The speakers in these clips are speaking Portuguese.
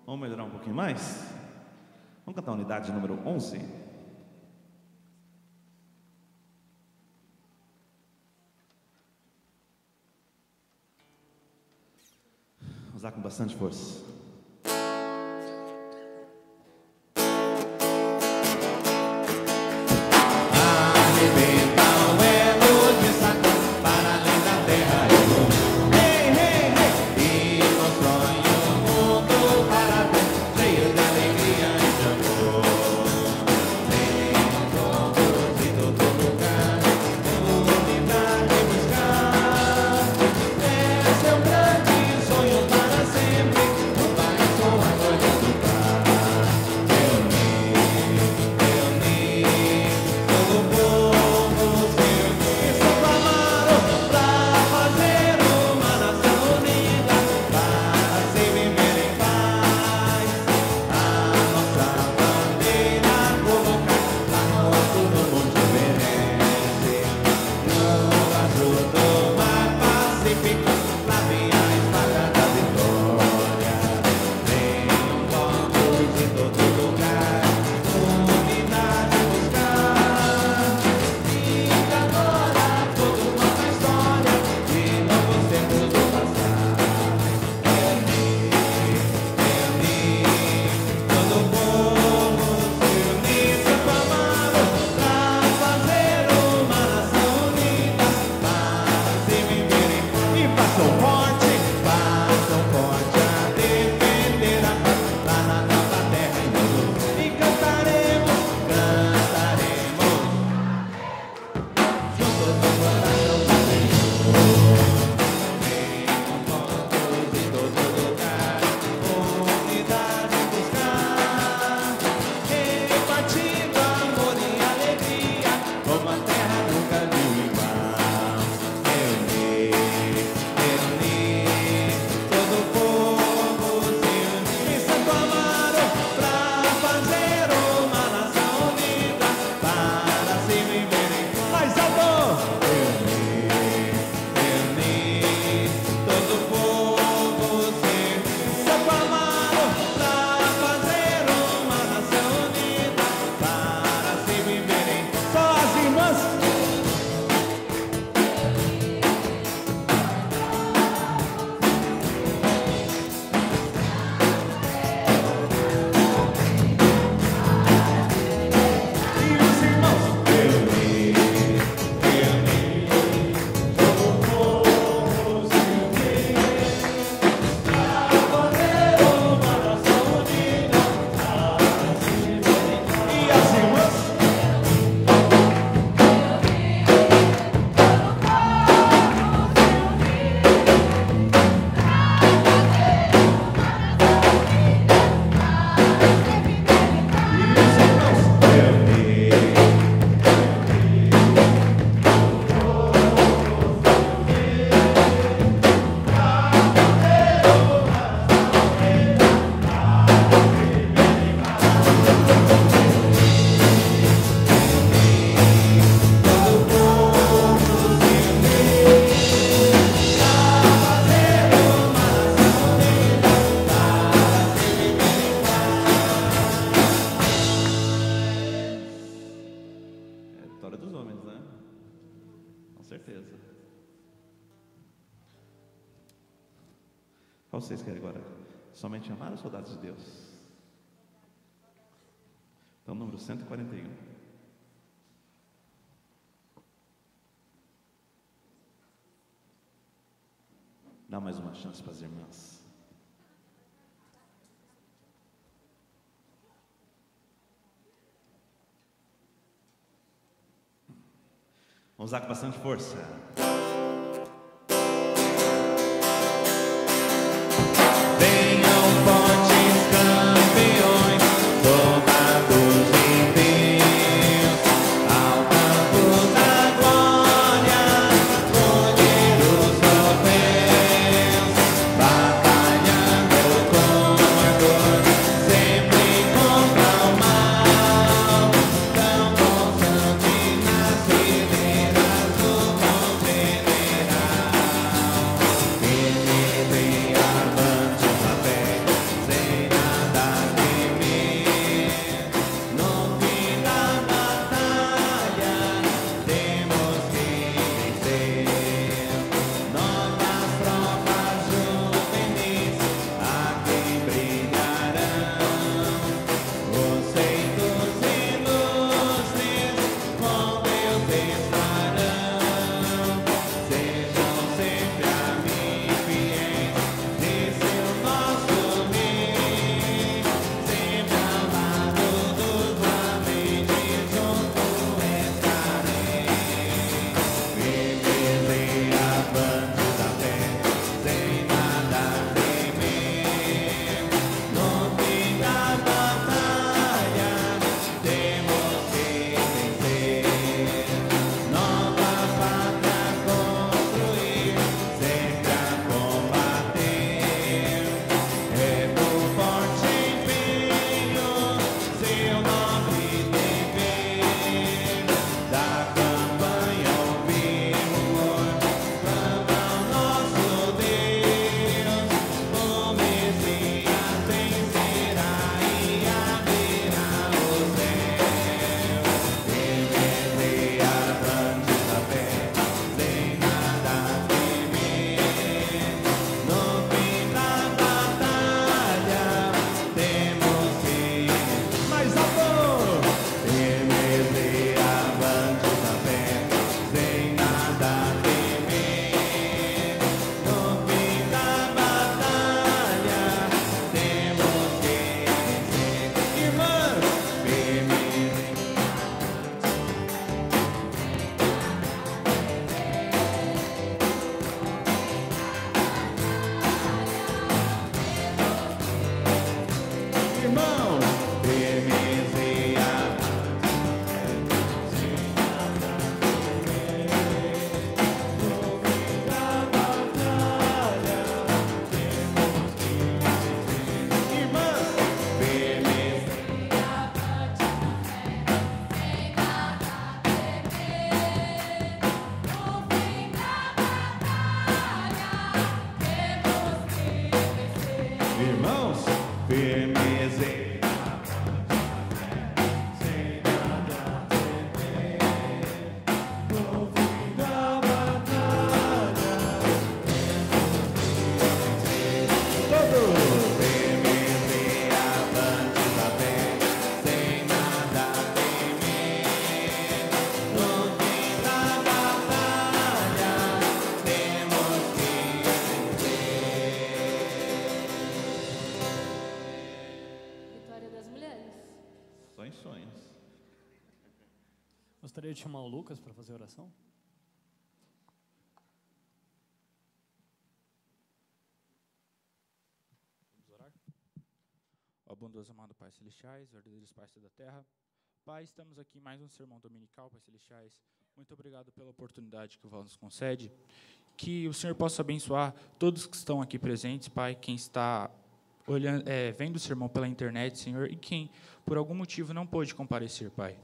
Vamos melhorar um pouquinho mais? Vamos cantar a unidade número 11? Vamos usar com bastante força. Qual vocês querem agora? Somente amar os soldados de Deus? Então, número 141. Dá mais uma chance para as irmãs. Vamos usar com bastante força. Sempre Só em sonhos. Gostaria de chamar o Lucas para fazer a oração. Vamos orar? Ó bondoso amado Pai Celestiais, verdadeiros pais da terra. Pai, estamos aqui em mais um sermão dominical, Pai Celestiais. Muito obrigado pela oportunidade que o Val nos concede. Que o Senhor possa abençoar todos que estão aqui presentes, Pai, quem está olhando, vendo o sermão pela internet, Senhor, e quem, por algum motivo, não pôde comparecer, Pai.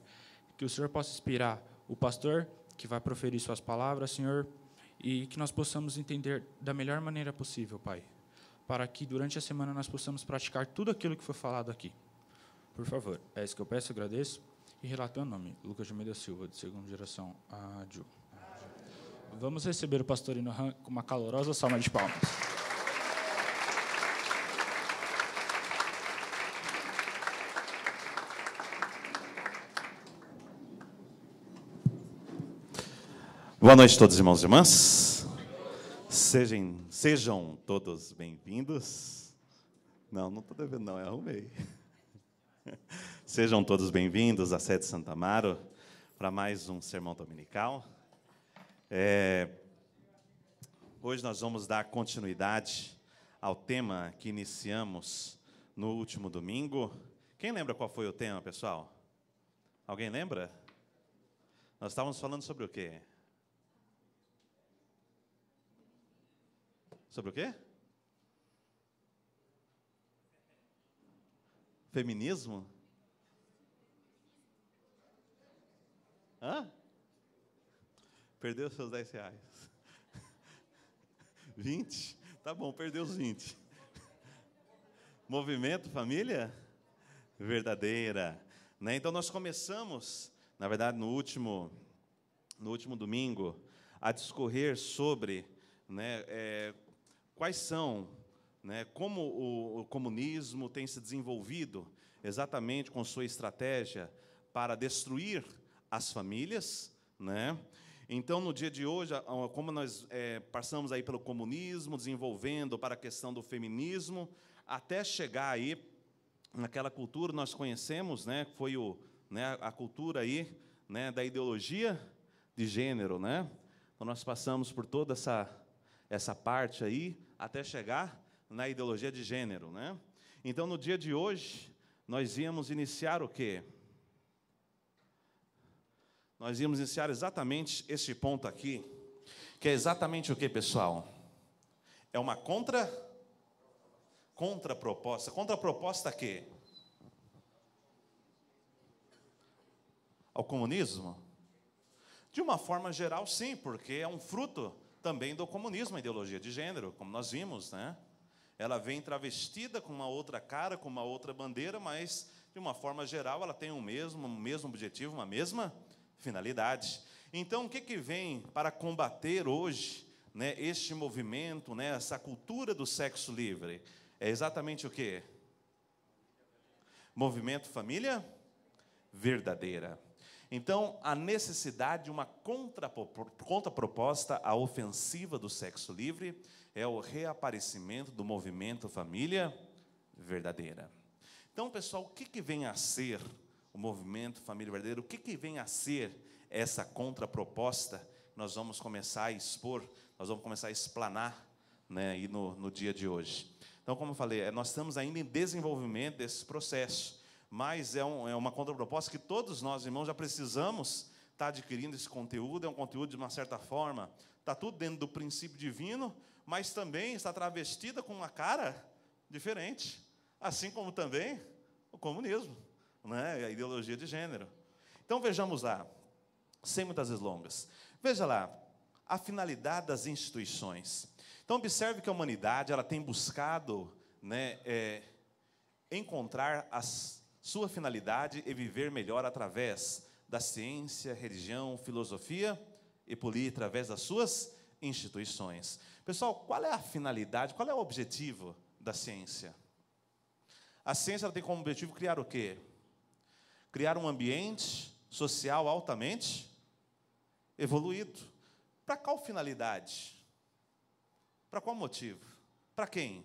Que o Senhor possa inspirar o pastor que vai proferir suas palavras, Senhor, e que nós possamos entender da melhor maneira possível, Pai, para que durante a semana nós possamos praticar tudo aquilo que foi falado aqui. Por favor, é isso que eu peço, agradeço. E relatando o nome, Lucas de Almeida Silva, de segunda geração, Adju. Vamos receber o pastor Inohan com uma calorosa salva de palmas. Boa noite a todos, irmãos e irmãs. Sejam todos bem-vindos. Não estou devendo, não, eu arrumei. Sejam todos bem-vindos à sede Santa Amaro para mais um sermão dominical. Hoje nós vamos dar continuidade ao tema que iniciamos no último domingo. Quem lembra qual foi o tema, pessoal? Alguém lembra? Nós estávamos falando sobre o quê? Sobre o quê? Feminismo? Hã? Perdeu seus R$10. 20? Tá bom, perdeu os 20. Movimento Família Verdadeira. Né? Então, nós começamos, na verdade, no último domingo, a discorrer sobre, né, quais são, né, como o comunismo tem se desenvolvido exatamente com sua estratégia para destruir as famílias, né? Então, no dia de hoje, como nós passamos aí pelo comunismo, desenvolvendo para a questão do feminismo, até chegar aí naquela cultura nós conhecemos, né, foi a cultura aí, né, da ideologia de gênero, né? Então, nós passamos por toda essa parte aí, até chegar na ideologia de gênero, né? Então, no dia de hoje, nós íamos iniciar o quê? Nós íamos iniciar exatamente este ponto aqui, que é exatamente o quê, pessoal? É uma contraproposta. Contraproposta a quê? Ao comunismo? De uma forma geral, sim, porque é um fruto também do comunismo, a ideologia de gênero, como nós vimos, né? Ela vem travestida com uma outra cara, com uma outra bandeira, mas, de uma forma geral, ela tem o mesmo objetivo, uma mesma finalidade. Então, o que vem para combater hoje, né, este movimento, né, essa cultura do sexo livre? É exatamente o quê? Movimento Família Verdadeira. Então, a necessidade de uma contraproposta à ofensiva do sexo livre é o reaparecimento do movimento Família Verdadeira. Então, pessoal, o que vem a ser o movimento Família Verdadeira? O que vem a ser essa contraproposta? Nós vamos começar a expor, nós vamos começar a explanar, né, aí no dia de hoje. Então, como eu falei, nós estamos ainda em desenvolvimento desse processo, mas é uma contraproposta que todos nós, irmãos, já precisamos estar adquirindo esse conteúdo. É um conteúdo, de uma certa forma, está tudo dentro do princípio divino, mas também está travestida com uma cara diferente, assim como também o comunismo, né, a ideologia de gênero. Então, vejamos lá, sem muitas delongas. Veja lá, a finalidade das instituições. Então, observe que a humanidade ela tem buscado, né, encontrar sua finalidade e viver melhor através da ciência, religião, filosofia e política, através das suas instituições. Pessoal, qual é a finalidade, qual é o objetivo da ciência? A ciência ela tem como objetivo criar o quê? Criar um ambiente social altamente evoluído. Para qual finalidade? Para qual motivo? Para quem?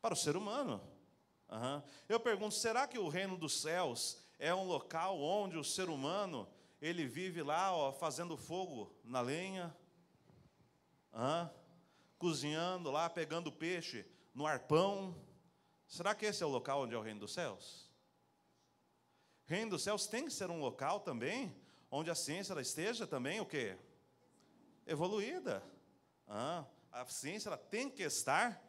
Para o ser humano. Eu pergunto, será que o reino dos céus é um local onde o ser humano, ele vive lá, ó, fazendo fogo na lenha, cozinhando lá, pegando peixe no arpão? Será que esse é o local onde é o reino dos céus? O reino dos céus tem que ser um local também onde a ciência ela esteja também o quê? Evoluída. A ciência ela tem que estar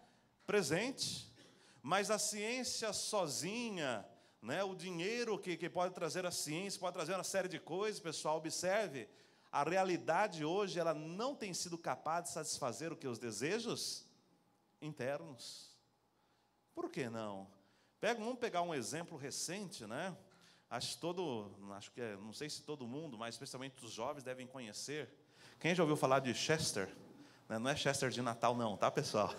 presente. Mas a ciência sozinha, né, o dinheiro que pode trazer a ciência, pode trazer uma série de coisas, pessoal, observe, a realidade hoje ela não tem sido capaz de satisfazer o que? Os desejos internos. Por que não? Vamos pegar um exemplo recente, né? Não sei se todo mundo, mas especialmente os jovens devem conhecer. Quem já ouviu falar de Chester? Não é Chester de Natal não, tá, pessoal?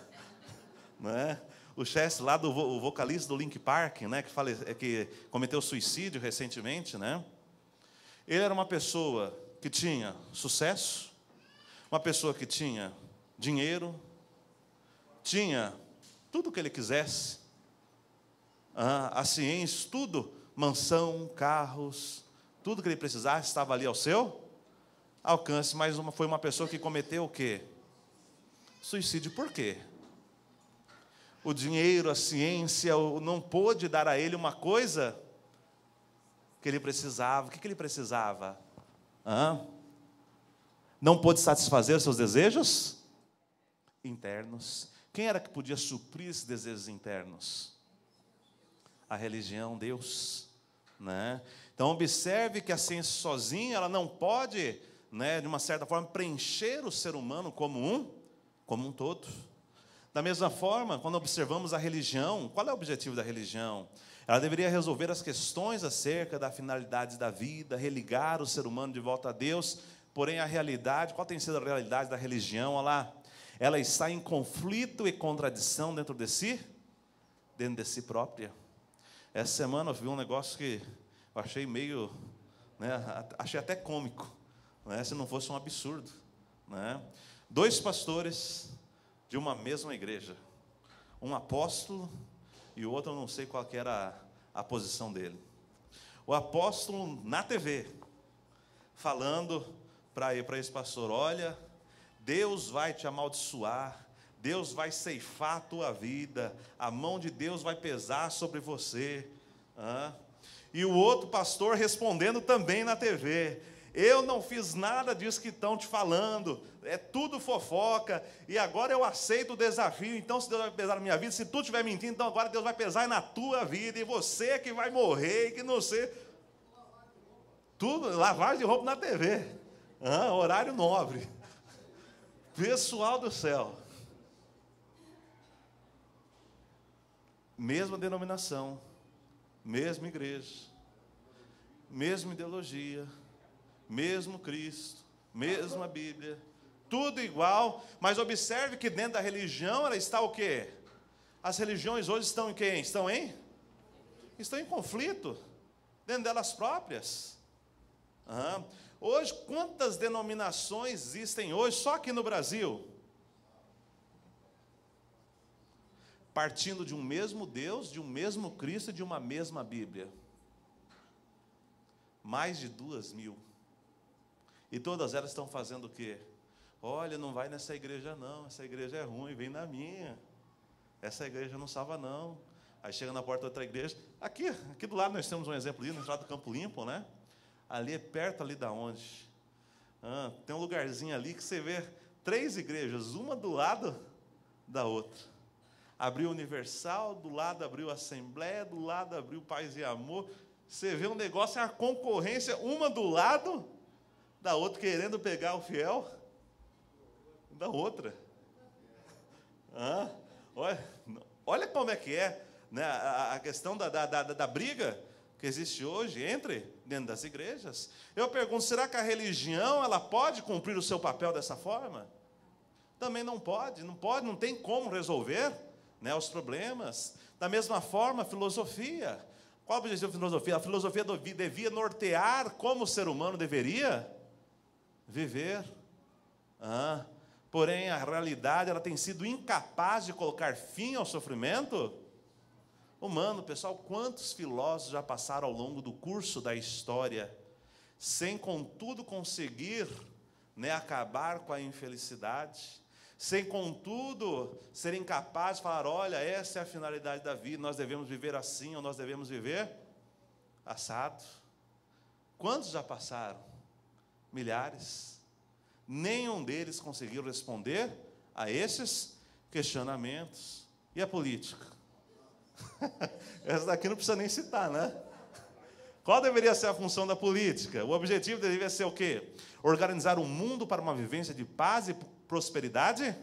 Não é? O Chester lá, o vocalista do Linkin Park, né, que cometeu suicídio recentemente, né? Ele era uma pessoa que tinha sucesso, uma pessoa que tinha dinheiro, tinha tudo o que ele quisesse, a ciência, tudo, mansão, carros, tudo que ele precisasse estava ali ao seu alcance, mas foi uma pessoa que cometeu o quê? Suicídio. Por quê? O dinheiro, a ciência, não pôde dar a ele uma coisa que ele precisava. O que ele precisava? Não pôde satisfazer os seus desejos internos. Quem era que podia suprir esses desejos internos? A religião, Deus, né? Então, observe que a ciência sozinha, ela não pode, né, de uma certa forma, preencher o ser humano como um todo. Da mesma forma, quando observamos a religião, qual é o objetivo da religião? Ela deveria resolver as questões acerca da finalidade da vida, religar o ser humano de volta a Deus. Porém, a realidade, qual tem sido a realidade da religião? Olha lá, ela está em conflito e contradição dentro de si própria. Essa semana eu vi um negócio que eu achei meio, né, achei até cômico, né, se não fosse um absurdo, né? 2 pastores de uma mesma igreja, um apóstolo e o outro eu não sei qual que era a posição dele. O apóstolo na TV, falando para esse pastor, olha, Deus vai te amaldiçoar, Deus vai ceifar a tua vida, a mão de Deus vai pesar sobre você. E o outro pastor respondendo também na TV, eu não fiz nada disso que estão te falando, é tudo fofoca, e agora eu aceito o desafio, então se Deus vai pesar na minha vida, se tu estiver mentindo, então agora Deus vai pesar na tua vida, e você é que vai morrer, e que não sei. Tudo, lavagem de roupa na TV, horário nobre. Pessoal do céu. Mesma denominação, mesma igreja, mesma ideologia, mesmo Cristo, mesma Bíblia, tudo igual, mas observe que dentro da religião ela está o quê? As religiões hoje estão em quem? Estão em conflito, dentro delas próprias. Hoje, quantas denominações existem hoje, só aqui no Brasil? Partindo de um mesmo Deus, de um mesmo Cristo e de uma mesma Bíblia. Mais de 2.000. E todas elas estão fazendo o quê? Olha, não vai nessa igreja não, essa igreja é ruim, vem na minha. Essa igreja não salva não. Aí chega na porta da outra igreja. Aqui do lado nós temos um exemplo ali, na entrada do Campo Limpo, né? Ali é perto ali da onde? Tem um lugarzinho ali que você vê 3 igrejas, uma do lado da outra. Abriu Universal, do lado abriu Assembleia, do lado abriu Paz e Amor. Você vê um negócio, é uma concorrência, uma do lado da outra, querendo pegar o fiel da outra. Olha como é que é, né, a questão da briga que existe hoje dentro das igrejas. Eu pergunto, será que a religião ela pode cumprir o seu papel dessa forma? Também não pode, não tem como resolver, né, os problemas. Da mesma forma, a filosofia. Qual o objetivo da filosofia? A filosofia devia nortear como o ser humano deveria viver. Porém, a realidade ela tem sido incapaz de colocar fim ao sofrimento humano, pessoal. Quantos filósofos já passaram ao longo do curso da história, sem, contudo, conseguir, né, acabar com a infelicidade, sem, contudo, serem capazes de falar, olha, essa é a finalidade da vida, nós devemos viver assim, ou nós devemos viver assado. Quantos já passaram? Milhares. Nenhum deles conseguiu responder a esses questionamentos. E a política? Essa daqui não precisa nem citar, né? Qual deveria ser a função da política? O objetivo deveria ser o quê? Organizar um mundo para uma vivência de paz e prosperidade?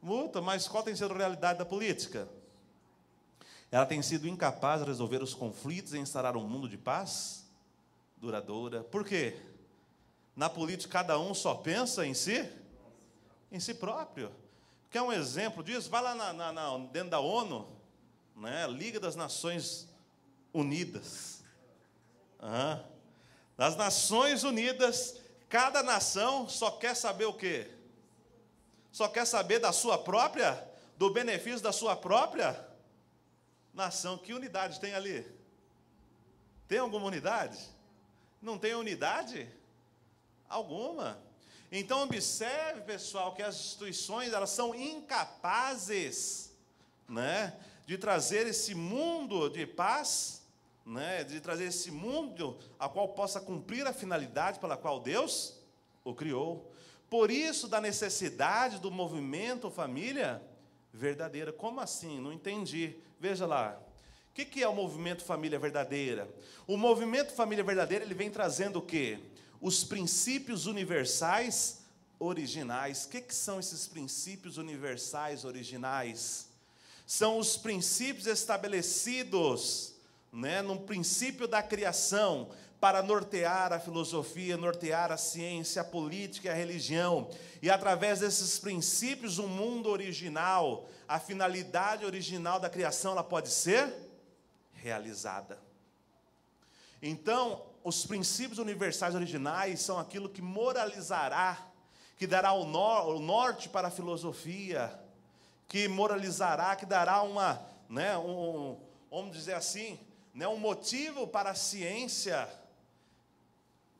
Mútua, mas qual tem sido a realidade da política? Ela tem sido incapaz de resolver os conflitos e instaurar um mundo de paz duradoura. Por quê? Na política, cada um só pensa em si próprio. Quer um exemplo disso? Vai lá dentro da ONU, né? Liga das Nações Unidas. Das Nações Unidas, cada nação só quer saber o quê? Só quer saber da sua própria, do benefício da sua própria nação. Que unidade tem ali? Tem alguma unidade? Não tem unidade alguma. Então, observe, pessoal, que as instituições, elas são incapazes, né, de trazer esse mundo de paz, né, de trazer esse mundo a qual possa cumprir a finalidade pela qual Deus o criou. Por isso, da necessidade do movimento família verdadeira. Como assim? Não entendi. Veja lá. O que é o movimento família verdadeira? O movimento família verdadeira, ele vem trazendo o quê? Os princípios universais originais. O que são esses princípios universais originais? São os princípios estabelecidos, né, no princípio da criação, para nortear a filosofia, nortear a ciência, a política e a religião. E através desses princípios, o mundo original, a finalidade original da criação, ela pode ser realizada. Então, os princípios universais originais são aquilo que moralizará, que dará o norte para a filosofia, que moralizará, que dará uma, né, vamos dizer assim, né, um motivo para a ciência,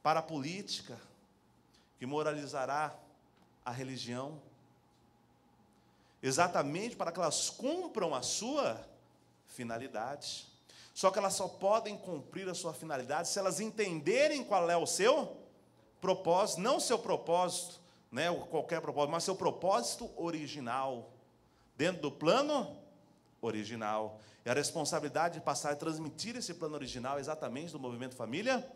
para a política, que moralizará a religião, exatamente para que elas cumpram a sua finalidade. Só que elas só podem cumprir a sua finalidade se elas entenderem qual é o seu propósito, não seu propósito, né, qualquer propósito, mas seu propósito original, dentro do plano original. E a responsabilidade de passar a transmitir esse plano original exatamente do movimento família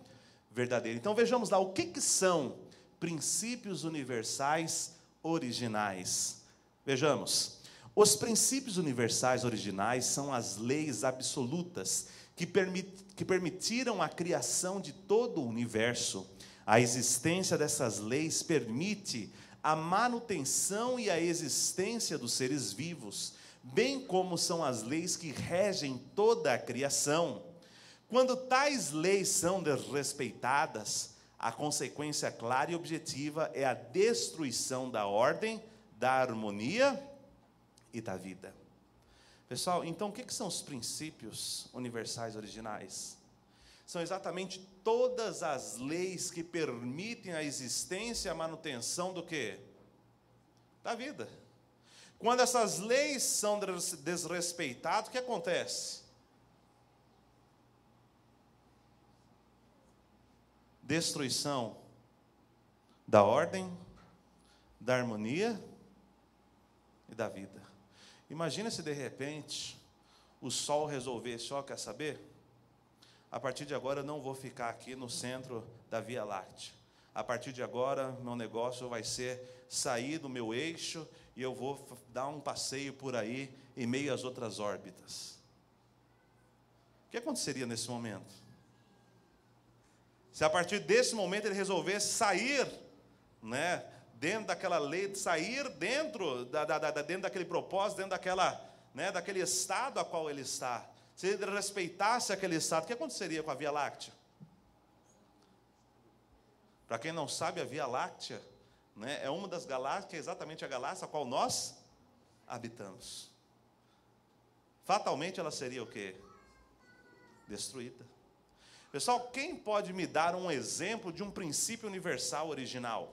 verdadeiro. Então vejamos lá, o que são princípios universais originais? Vejamos, os princípios universais originais são as leis absolutas que permitiram a criação de todo o universo. A existência dessas leis permite a manutenção e a existência dos seres vivos, bem como são as leis que regem toda a criação. Quando tais leis são desrespeitadas, a consequência clara e objetiva é a destruição da ordem, da harmonia e da vida. Pessoal, então o que são os princípios universais originais? São exatamente todas as leis que permitem a existência e a manutenção do quê? Da vida. Quando essas leis são desrespeitadas, o que acontece? Destruição da ordem, da harmonia e da vida. Imagina se de repente o sol resolvesse, ó, quer saber? A partir de agora eu não vou ficar aqui no centro da Via Láctea. A partir de agora meu negócio vai ser sair do meu eixo e eu vou dar um passeio por aí em meio às outras órbitas. O que aconteceria nesse momento? Se a partir desse momento ele resolvesse sair, né, dentro daquela lei, sair dentro daquele propósito, dentro daquela, né, daquele estado a qual ele está, se ele respeitasse aquele estado, o que aconteceria com a Via Láctea? Para quem não sabe, a Via Láctea, né, é uma das galáxias, que é exatamente a galáxia a qual nós habitamos. fatalmente ela seria o quê? Destruída. Pessoal, quem pode me dar um exemplo de um princípio universal original?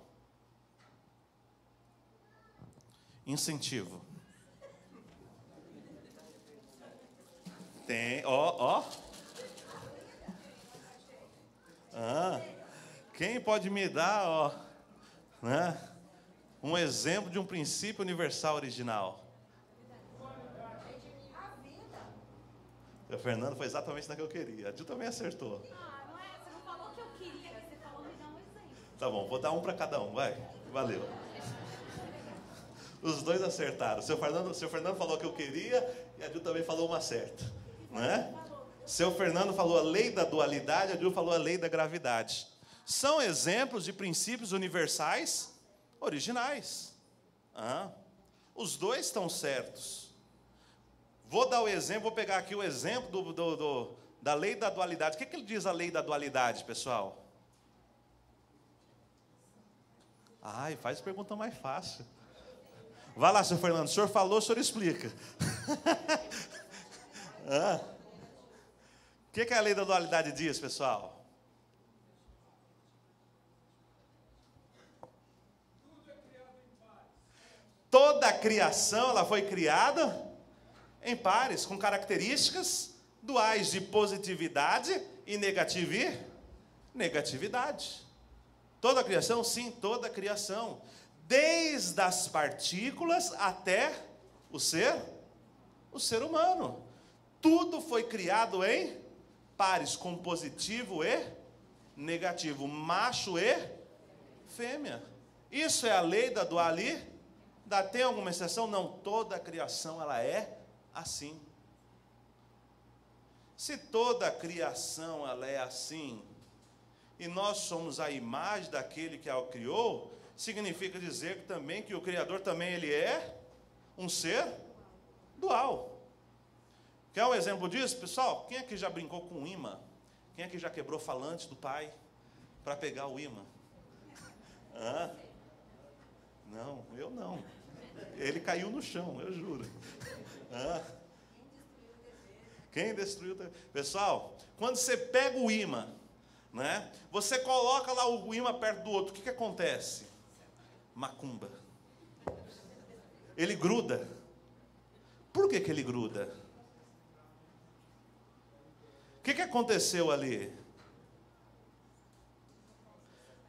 Incentivo. Tem, ó. Quem pode me dar, né, um exemplo de um princípio universal original? O Fernando foi exatamente na que eu queria. A Dil também acertou. Não é? Você não falou que eu queria, você falou me dar um exemplo. Tá bom, vou dar um para cada um, vai. Valeu. Os dois acertaram. O seu Fernando falou que eu queria e a Dil também falou uma certa. Né? Seu Fernando falou a lei da dualidade, a Dil falou a lei da gravidade. São exemplos de princípios universais originais. Os dois estão certos. Vou dar o exemplo, vou pegar aqui o exemplo da lei da dualidade. O que ele diz a lei da dualidade, pessoal? Ai, faz pergunta mais fácil. Vai lá, seu Fernando. O senhor falou, o senhor explica. O que a lei da dualidade diz, pessoal? Toda a criação, ela foi criada em pares, com características duais de positividade e negatividade. Toda a criação, sim, toda a criação. Desde as partículas até o ser humano. Tudo foi criado em pares, com positivo e negativo, macho e fêmea. Isso é a lei da dualidade. Tem alguma exceção? Não, toda a criação ela é assim. Se toda a criação ela é assim, e nós somos a imagem daquele que a criou, significa dizer também que o Criador também ele é um ser dual. Quer um exemplo disso, pessoal? Quem aqui já brincou com um imã? Quem aqui já quebrou falante do pai para pegar o imã? Não, eu não. Ele caiu no chão, eu juro. Quem destruiu o TV? Pessoal, quando você pega o imã, né, você coloca lá o imã perto do outro, o que acontece? Macumba. Ele gruda. Por que ele gruda? O que aconteceu ali?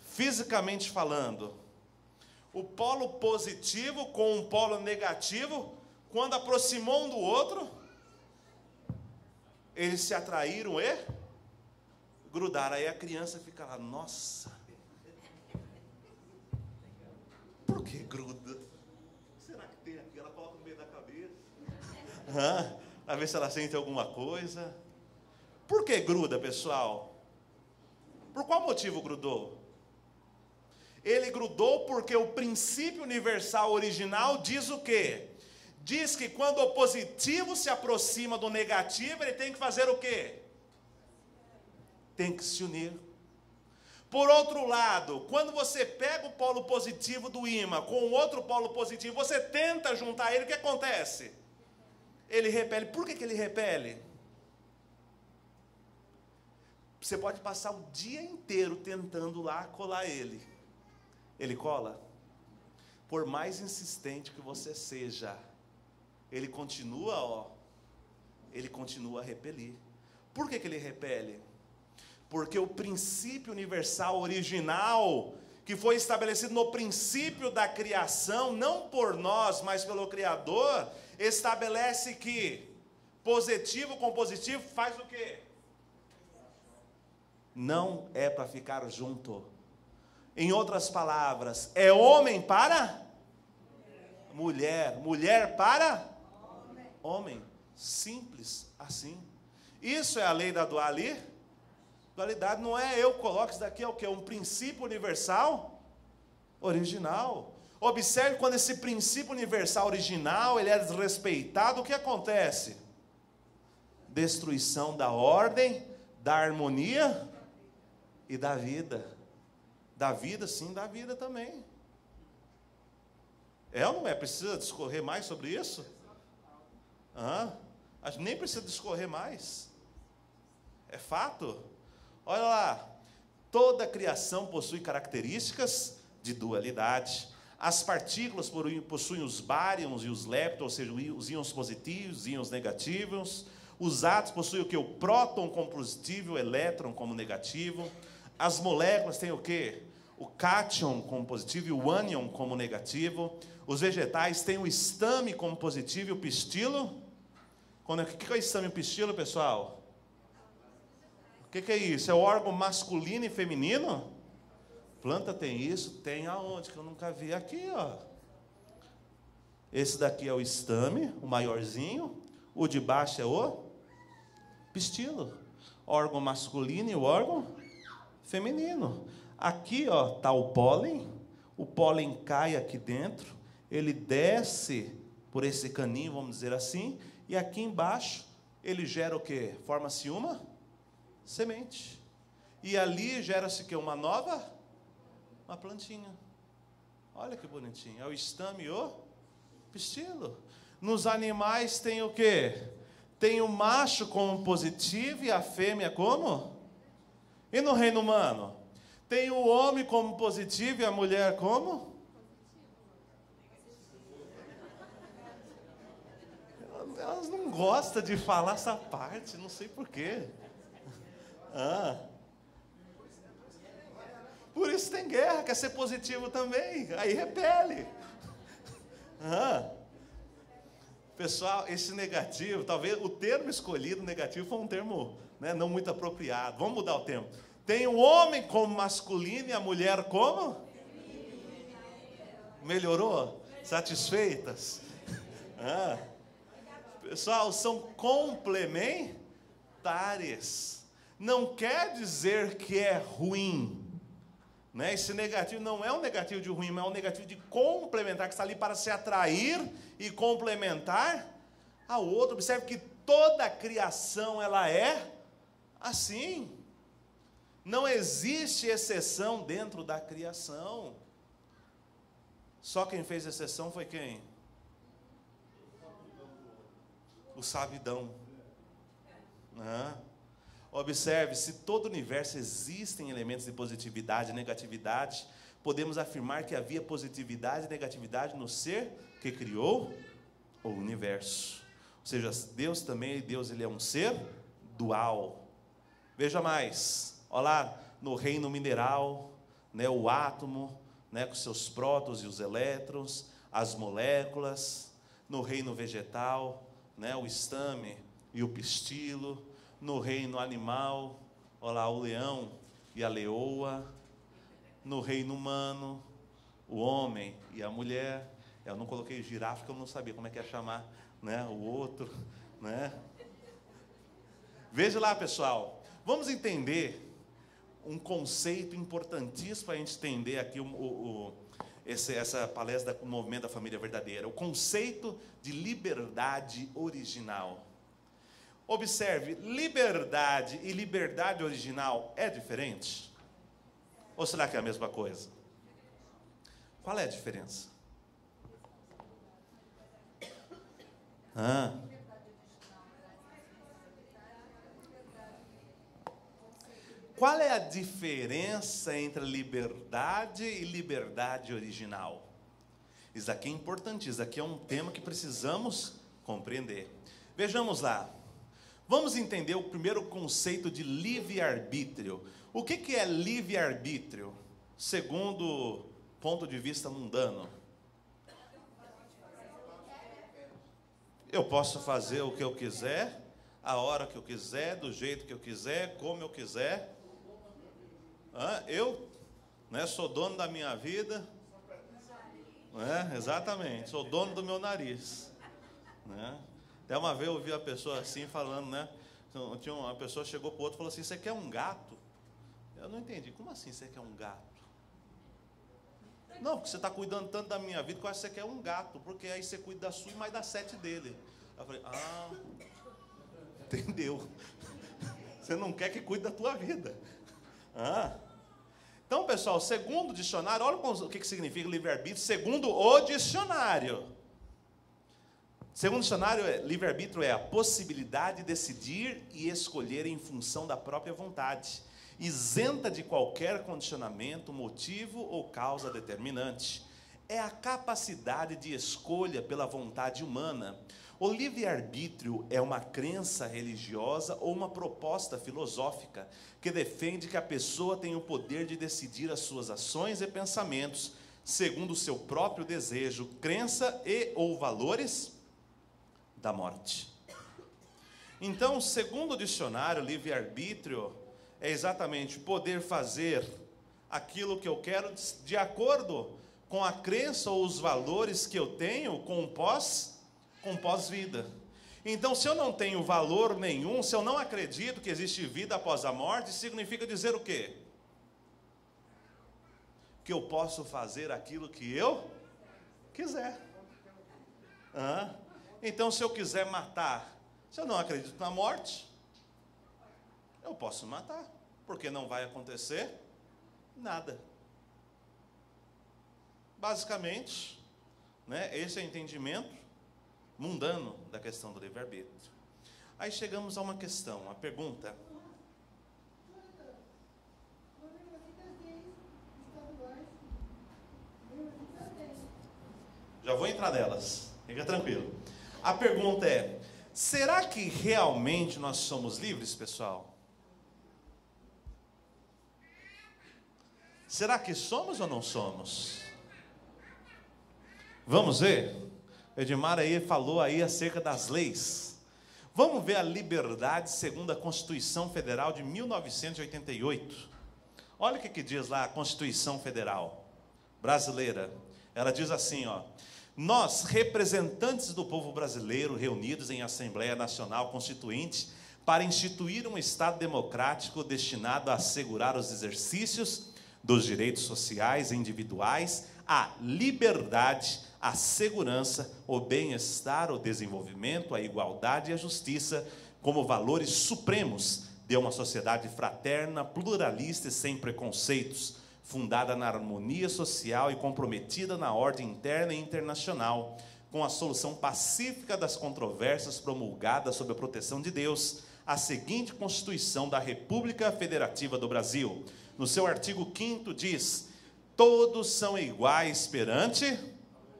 Fisicamente falando, o polo positivo com o polo negativo, quando aproximou um do outro, eles se atraíram e grudaram. Aí a criança fica lá, nossa, por que gruda? O que será que tem aqui? Ela coloca no meio da cabeça, para ver se ela sente alguma coisa. Por que gruda, pessoal? Por qual motivo grudou? Ele grudou porque o princípio universal original diz o quê? Diz que quando o positivo se aproxima do negativo, ele tem que fazer o quê? Tem que se unir. Por outro lado, quando você pega o polo positivo do ímã com o outro polo positivo, você tenta juntar ele, o que acontece? Ele repele. Por que ele repele? Você pode passar o dia inteiro tentando lá colar ele. Ele cola? Por mais insistente que você seja, ele continua, ele continua a repelir. Por que ele repele? Porque o princípio universal original, que foi estabelecido no princípio da criação, não por nós, mas pelo Criador, estabelece que positivo com positivo faz o quê? Não é para ficar junto. Em outras palavras, é homem para mulher, mulher para homem. Simples assim. Isso é a lei da dualidade. Não é eu coloco isso daqui, é o que? Um princípio universal original. Observe quando esse princípio universal original ele é desrespeitado, o que acontece? Destruição da ordem, da harmonia e da vida. Da vida, sim, da vida também. É ou não é? Precisa discorrer mais sobre isso? A gente nem precisa discorrer mais. É fato. Olha lá. Toda criação possui características de dualidade. As partículas possuem os bárions e os leptons, ou seja, os íons positivos, os íons negativos. Os átomos possuem o quê? O próton como positivo, o elétron como negativo. As moléculas têm o quê? O cátion como positivo e o ânion como negativo. Os vegetais têm o estame como positivo e o pistilo. O que é o estame e o pistilo, pessoal? O que é isso? É o órgão masculino e feminino? Planta tem isso? Tem aonde? Que eu nunca vi. Aqui, ó. Esse daqui é o estame, o maiorzinho. O de baixo é o pistilo. Órgão masculino e o órgão feminino. Aqui, ó, tá o pólen. O pólen cai aqui dentro. Ele desce por esse caninho, vamos dizer assim. E aqui embaixo, ele gera o quê? Forma-se uma semente. E ali gera-se o quê? Uma plantinha. Olha que bonitinho. É o estame e o pistilo. Nos animais tem o quê? Tem o macho como positivo e a fêmea como? E no reino humano? Tem o homem como positivo e a mulher como? Elas não gostam de falar essa parte, não sei porquê. Por isso tem guerra, quer ser positivo também, aí repele. Pessoal, esse negativo, talvez o termo escolhido, negativo, foi um termo, né, não muito apropriado. Vamos mudar o termo. Tem o homem como masculino e a mulher como? Melhorou? Satisfeitas? Pessoal, são complementares. Não quer dizer que é ruim. Né? Esse negativo não é um negativo de ruim, mas é um negativo de complementar, que está ali para se atrair e complementar ao outro. Observe que toda a criação ela é assim. Não existe exceção dentro da criação. Só quem fez exceção foi quem? O sabidão. Observe, se todo o universo existem elementos de positividade e negatividade, podemos afirmar que havia positividade e negatividade no ser que criou o universo. Ou seja, Deus também, ele é um ser dual. Veja mais, olha lá, no reino mineral, né, o átomo, né, com seus prótons e os elétrons, as moléculas. No reino vegetal, né, o estame e o pistilo. No reino animal, olha lá, o leão e a leoa. No reino humano, o homem e a mulher. Eu não coloquei girafa porque eu não sabia como é que ia chamar, né, o outro, né? Veja lá, pessoal. Vamos entender um conceito importantíssimo para a gente entender aqui essa palestra do movimento da família verdadeira. O conceito de liberdade original. Observe, liberdade e liberdade original é diferente? Ou será que é a mesma coisa? Qual é a diferença? Qual é a diferença entre liberdade e liberdade original? Isso aqui é importante, isso aqui é um tema que precisamos compreender. Vejamos lá. Vamos entender o primeiro conceito de livre-arbítrio. O que é livre-arbítrio, segundo o ponto de vista mundano? Eu posso fazer o que eu quiser, a hora que eu quiser, do jeito que eu quiser, como eu quiser. Eu, né, sou dono da minha vida. Exatamente, sou dono do meu nariz. Né? Até uma vez eu ouvi a pessoa assim falando, né? Tinha uma pessoa chegou para o outro e falou assim: você quer um gato? Eu não entendi. Como assim você quer um gato? Não, porque você está cuidando tanto da minha vida que eu acho que você quer um gato, porque aí você cuida da sua e mais dá 7 dele. Eu falei: entendeu? Você não quer que cuide da tua vida. Então, pessoal, segundo o dicionário, olha o que significa livre-arbítrio, segundo o dicionário. Segundo dicionário, livre-arbítrio é a possibilidade de decidir e escolher em função da própria vontade, isenta de qualquer condicionamento, motivo ou causa determinante. É a capacidade de escolha pela vontade humana. O livre-arbítrio é uma crença religiosa ou uma proposta filosófica que defende que a pessoa tem o poder de decidir as suas ações e pensamentos segundo o seu próprio desejo, crença e ou valores da morte. Então, segundo o dicionário, livre-arbítrio é exatamente poder fazer aquilo que eu quero de acordo com a crença ou os valores que eu tenho com pós-vida. Então, se eu não tenho valor nenhum, se eu não acredito que existe vida após a morte, significa dizer o quê? Que eu posso fazer aquilo que eu quiser. Então, se eu quiser matar, se eu não acredito na morte, eu posso matar, porque não vai acontecer nada. Basicamente, né, esse é o entendimento mundano da questão do livre-arbítrio. Aí chegamos a uma questão, uma pergunta. Já vou entrar nelas, fica tranquilo. A pergunta é: será que realmente nós somos livres, pessoal? Será que somos ou não somos? Vamos ver? Edmar aí falou aí acerca das leis. Vamos ver a liberdade segundo a Constituição Federal de 1988. Olha o que diz lá a Constituição Federal brasileira. Ela diz assim, ó: nós, representantes do povo brasileiro, reunidos em Assembleia Nacional Constituinte, para instituir um Estado democrático destinado a assegurar os exercícios dos direitos sociais e individuais, a liberdade, a segurança, o bem-estar, o desenvolvimento, a igualdade e a justiça como valores supremos de uma sociedade fraterna, pluralista e sem preconceitos, fundada na harmonia social e comprometida na ordem interna e internacional, com a solução pacífica das controvérsias promulgada sob a proteção de Deus, a seguinte Constituição da República Federativa do Brasil. No seu artigo 5º diz: todos são iguais perante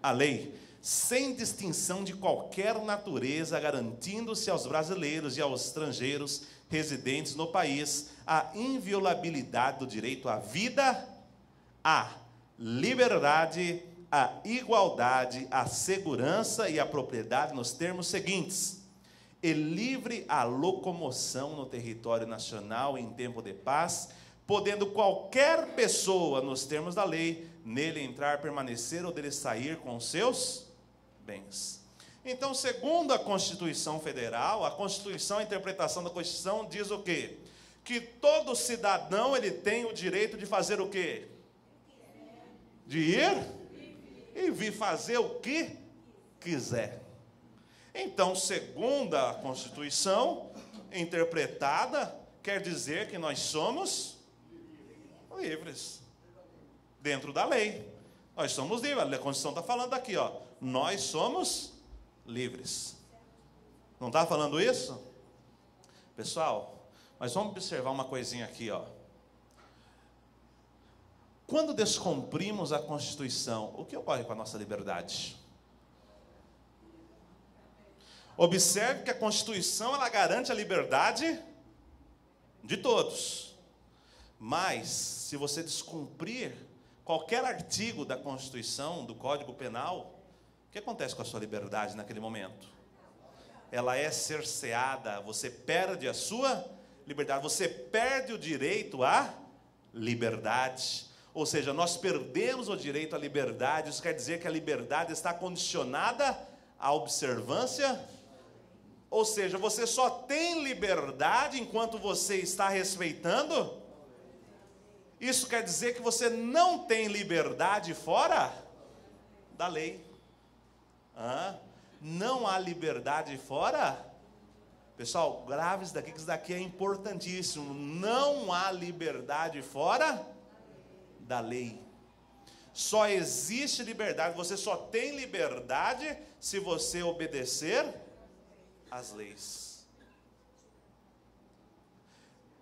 a lei, sem distinção de qualquer natureza, garantindo-se aos brasileiros e aos estrangeiros residentes no país a inviolabilidade do direito à vida, à liberdade, à igualdade, à segurança e à propriedade nos termos seguintes: e livre a locomoção no território nacional em tempo de paz, podendo qualquer pessoa, nos termos da lei, nele entrar, permanecer ou dele sair com seus bens. Então, segundo a Constituição Federal, a Constituição, a interpretação da Constituição diz o quê? Que todo cidadão, ele tem o direito de fazer o quê? De ir e vir fazer o que quiser. Então, segundo a Constituição interpretada, quer dizer que nós somos livres. Dentro da lei. Nós somos livres. A Constituição está falando aqui, ó. Nós somos livres. Não está falando isso? Pessoal, mas vamos observar uma coisinha aqui, ó. Quando descumprimos a Constituição, o que ocorre com a nossa liberdade? Observe que a Constituição, ela garante a liberdade de todos. Mas, se você descumprir qualquer artigo da Constituição, do Código Penal, o que acontece com a sua liberdade naquele momento? Ela é cerceada, você perde a sua liberdade, você perde o direito à liberdade. Ou seja, nós perdemos o direito à liberdade. Isso quer dizer que a liberdade está condicionada à observância. Ou seja, você só tem liberdade enquanto você está respeitando. Isso quer dizer que você não tem liberdade fora da lei. Não há liberdade fora. Pessoal, grave isso daqui, que isso daqui é importantíssimo. Não há liberdade fora da lei. Só existe liberdade, você só tem liberdade se você obedecer às leis.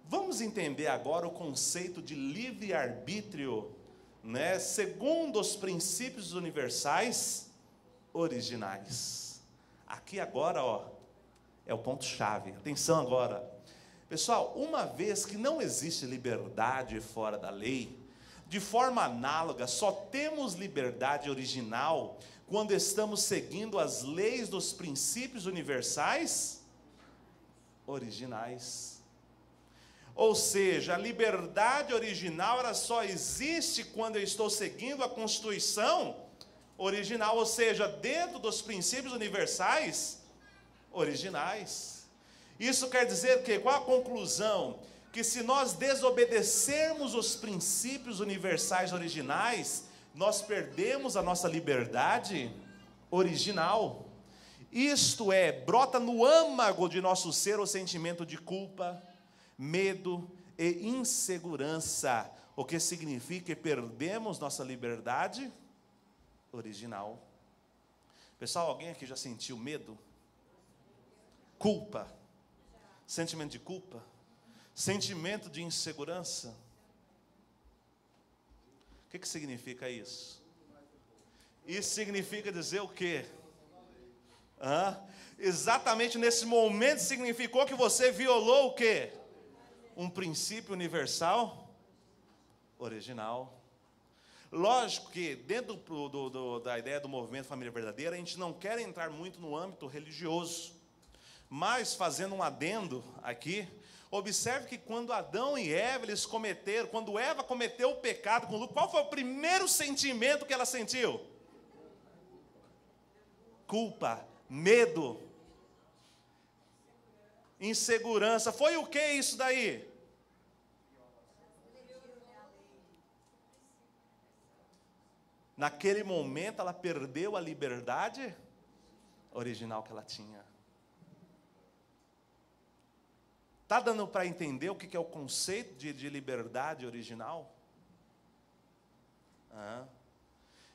Vamos entender agora o conceito de livre-arbítrio, né, segundo os princípios universais originais. Aqui agora, ó, é o ponto-chave. Atenção agora. Pessoal, uma vez que não existe liberdade fora da lei, de forma análoga, só temos liberdade original quando estamos seguindo as leis dos princípios universais originais. Ou seja, a liberdade original ela só existe quando eu estou seguindo a Constituição original, ou seja, dentro dos princípios universais originais. Isso quer dizer que, qual a conclusão? Que se nós desobedecermos os princípios universais originais, nós perdemos a nossa liberdade original. Isto é, brota no âmago de nosso ser o sentimento de culpa, medo e insegurança, o que significa que perdemos nossa liberdade original. Pessoal, alguém aqui já sentiu medo? Culpa? Sentimento de culpa? Sentimento de insegurança? O que significa isso? Isso significa dizer o quê? Exatamente nesse momento significou que você violou o quê? Um princípio universal original. Lógico que dentro da ideia do movimento Família Verdadeira, a gente não quer entrar muito no âmbito religioso. Mas, fazendo um adendo aqui, observe que quando Adão e Eva, eles cometeram, quando Eva cometeu o pecado com Lucas, qual foi o primeiro sentimento que ela sentiu? Culpa, medo, insegurança. Foi o que isso daí? Naquele momento ela perdeu a liberdade original que ela tinha. Está dando para entender o que é o conceito de liberdade original?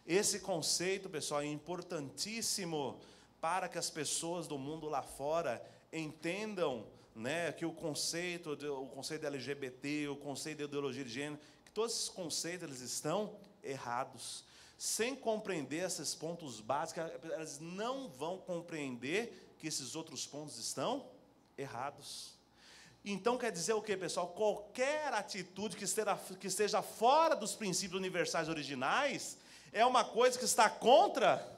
Esse conceito, pessoal, é importantíssimo para que as pessoas do mundo lá fora entendam, né, que o conceito da LGBT, o conceito da ideologia de gênero, que todos esses conceitos eles estão errados. Sem compreender esses pontos básicos, elas não vão compreender que esses outros pontos estão errados. Então quer dizer o que, pessoal? Qualquer atitude que esteja fora dos princípios universais originais é uma coisa que está contra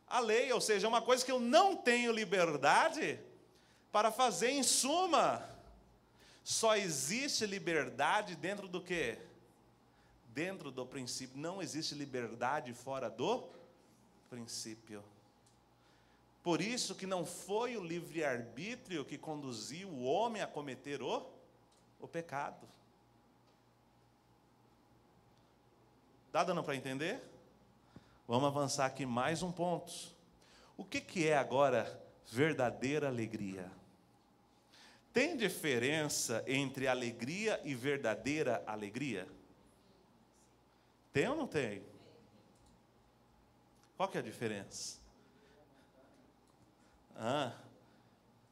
a lei, ou seja, é uma coisa que eu não tenho liberdade para fazer. Em suma, só existe liberdade dentro do quê? Dentro do princípio. Não existe liberdade fora do princípio. Por isso que não foi o livre-arbítrio que conduziu o homem a cometer o pecado. Está dando para entender? Vamos avançar aqui mais um ponto. O que é agora verdadeira alegria? Tem diferença entre alegria e verdadeira alegria? Tem ou não tem? Qual que é a diferença?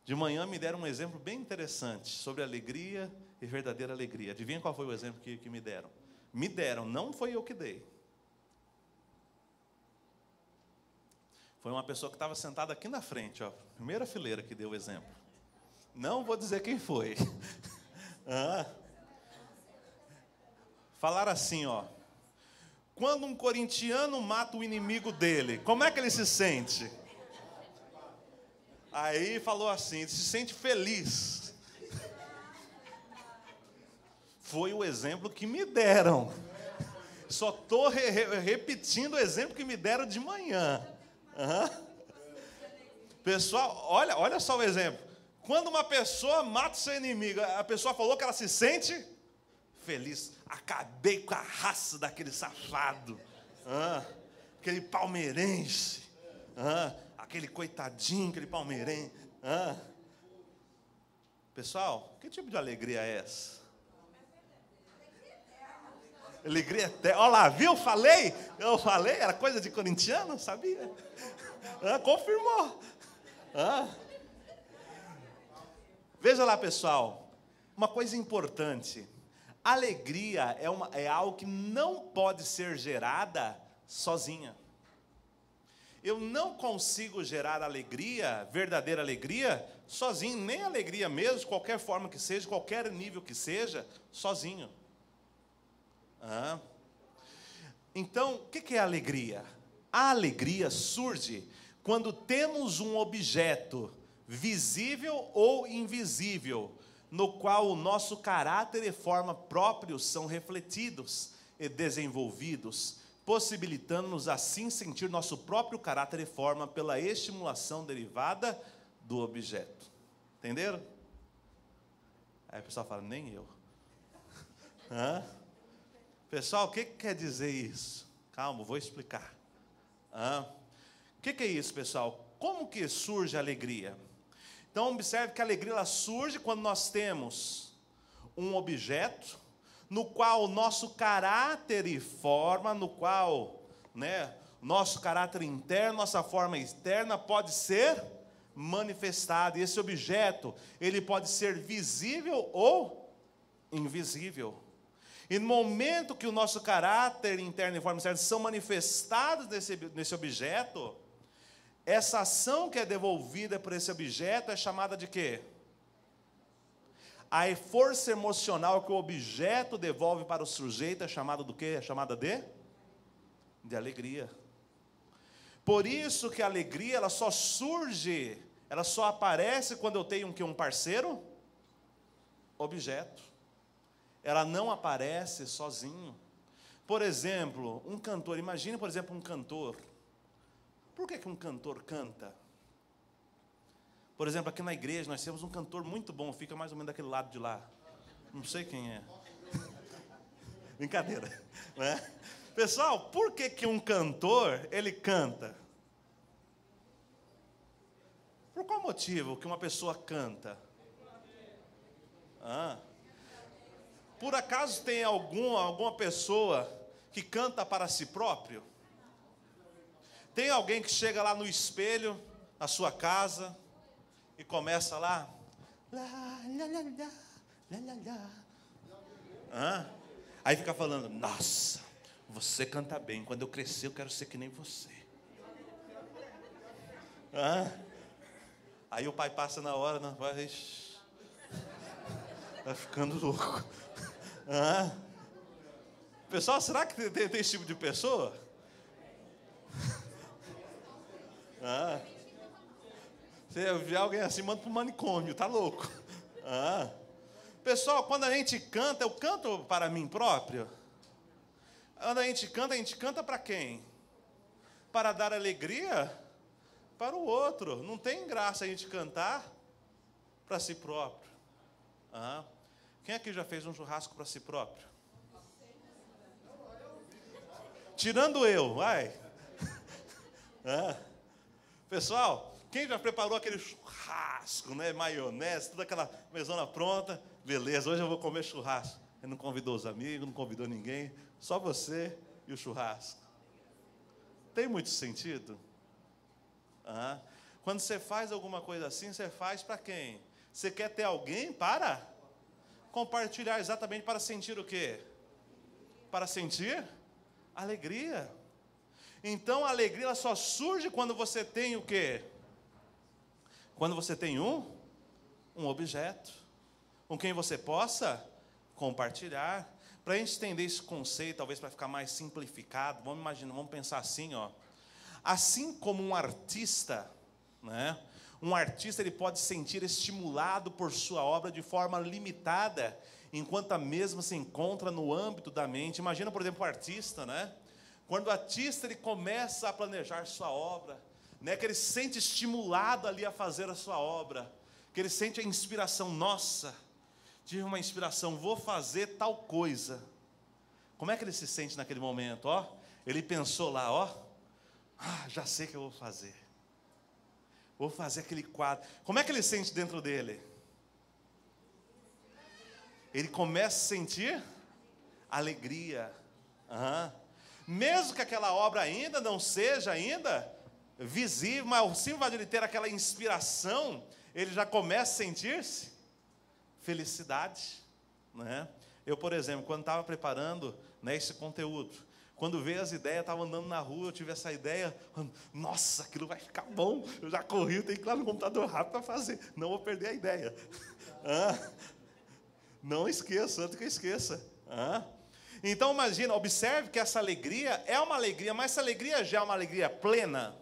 De manhã me deram um exemplo bem interessante sobre alegria e verdadeira alegria. Adivinha qual foi o exemplo que me deram? Me deram, não foi eu que dei. Foi uma pessoa que estava sentada aqui na frente, ó, primeira fileira que deu o exemplo. Não vou dizer quem foi. Falaram assim, ó. Quando um corintiano mata o inimigo dele, como é que ele se sente? Aí falou assim, se sente feliz. Foi o exemplo que me deram. Só estou repetindo o exemplo que me deram de manhã. Pessoal, olha só o exemplo. Quando uma pessoa mata o seu inimigo, a pessoa falou que ela se sente feliz. Acabei com a raça daquele safado. Aquele palmeirense. Aquele coitadinho, aquele palmeirense. Pessoal, que tipo de alegria é essa? Alegria eterna. Olha lá, viu? Eu falei, era coisa de corintiano, sabia? Confirmou. Veja lá, pessoal, uma coisa importante. Alegria é algo que não pode ser gerada sozinha. Eu não consigo gerar alegria, verdadeira alegria, sozinho, nem alegria mesmo, de qualquer forma que seja, qualquer nível que seja, sozinho. Então, o que é alegria? A alegria surge quando temos um objeto visível ou invisível, no qual o nosso caráter e forma próprios são refletidos e desenvolvidos, possibilitando-nos assim sentir nosso próprio caráter e forma pela estimulação derivada do objeto. Entenderam? Aí o pessoal fala, nem eu. Pessoal, o que quer dizer isso? Calma, vou explicar. O que é isso, pessoal? Como que surge a alegria? Então, observe que a alegria ela surge quando nós temos um objeto no qual o nosso caráter e forma, no qual, nosso caráter interno, nossa forma externa pode ser manifestado. E esse objeto, ele pode ser visível ou invisível. E no momento que o nosso caráter interno e forma externa são manifestados nesse objeto, essa ação que é devolvida por esse objeto é chamada de quê? A força emocional que o objeto devolve para o sujeito é chamada do quê? É chamada de alegria. Por isso que a alegria, ela só surge, ela só aparece quando eu tenho um parceiro? Objeto. Ela não aparece sozinho. Por exemplo, um cantor, imagine, por exemplo, um cantor. Por que um cantor canta? Por exemplo, aqui na igreja nós temos um cantor muito bom, fica mais ou menos daquele lado de lá. Não sei quem é. Brincadeira. Né? Pessoal, por que um cantor, ele canta? Por qual motivo que uma pessoa canta? Por acaso tem alguma pessoa que canta para si próprio? Tem alguém que chega lá no espelho, na sua casa, e começa lá, aí fica falando, nossa, você canta bem, quando eu crescer eu quero ser que nem você. Aí o pai passa na hora, vai ficando louco. Pessoal, será que tem esse tipo de pessoa? Você vê alguém assim, manda para o manicômio, tá louco? Pessoal, quando a gente canta, eu canto para mim próprio. Quando a gente canta para quem? Para dar alegria para o outro. Não tem graça a gente cantar para si próprio. Quem aqui já fez um churrasco para si próprio? Tirando eu, vai. Pessoal, quem já preparou aquele churrasco, maionese, toda aquela mesona pronta? Beleza, hoje eu vou comer churrasco. Ele não convidou os amigos, não convidou ninguém, só você e o churrasco. Tem muito sentido? Quando você faz alguma coisa assim, você faz para quem? Você quer ter alguém para compartilhar, exatamente para sentir o quê? Para sentir alegria. Então a alegria ela só surge quando você tem o quê? Quando você tem um objeto com quem você possa compartilhar. Para a gente entender esse conceito, talvez para ficar mais simplificado, vamos pensar assim, assim como um artista, um artista ele pode se sentir estimulado por sua obra de forma limitada, enquanto a mesma se encontra no âmbito da mente. Imagina, por exemplo, o artista, quando o artista ele começa a planejar sua obra, que ele se sente estimulado ali a fazer a sua obra, que ele sente a inspiração, nossa, tive uma inspiração, vou fazer tal coisa. Como é que ele se sente naquele momento? Ele pensou lá, já sei o que eu vou fazer. Vou fazer aquele quadro. Como é que ele sente dentro dele? Ele começa a sentir alegria. Aham. Mesmo que aquela obra ainda não seja visível, mas o simples fato de ele ter aquela inspiração, ele já começa a sentir-se felicidade, né? Eu, por exemplo, quando estava preparando, né, esse conteúdo, quando veio as ideias, estava andando na rua, eu tive essa ideia, nossa, aquilo vai ficar bom, eu já corri, eu tenho que ir lá no computador rápido para fazer, não vou perder a ideia. Não esqueça, antes que eu esqueça. Então imagina, observe que essa alegria é uma alegria, mas essa alegria já é uma alegria plena?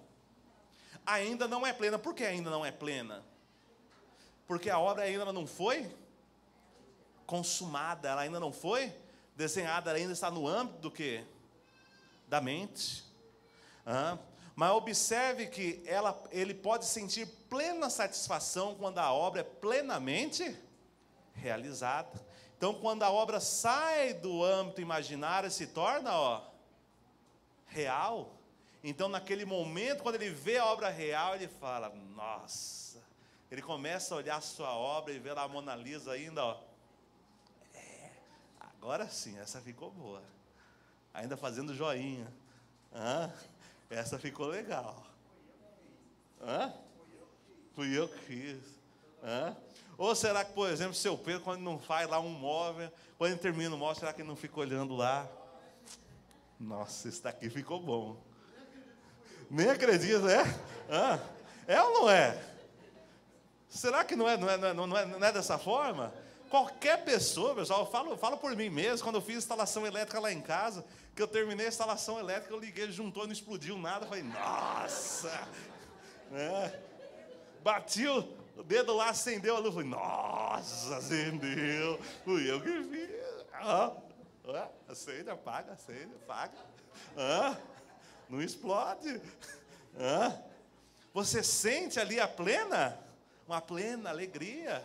Ainda não é plena. Por que ainda não é plena? Porque a obra ainda não foi consumada, ela ainda não foi desenhada, ela ainda está no âmbito do quê? Da mente. Mas observe que ele pode sentir plena satisfação quando a obra é plenamente realizada. Então, quando a obra sai do âmbito imaginário e se torna real, então, naquele momento, quando ele vê a obra real, ele fala, nossa, ele começa a olhar a sua obra e vê lá a Mona Lisa ainda, agora sim, essa ficou boa. Ainda fazendo joinha. Essa ficou legal. Fui eu que fiz. Ou será que, por exemplo, seu Pedro, quando não faz lá um móvel, quando ele termina o móvel, será que ele não fica olhando lá? Nossa, esse daqui ficou bom. Nem acredito, né? É ou não é? Será que não é dessa forma? Qualquer pessoa, pessoal, eu falo por mim mesmo, quando eu fiz instalação elétrica lá em casa, que eu terminei a instalação elétrica, eu liguei, juntou, não explodiu nada, falei, nossa! Bati o dedo lá, acendeu a luz, falei, nossa, acendeu, fui eu que fiz. Acende, apaga, não explode. Você sente ali uma plena alegria.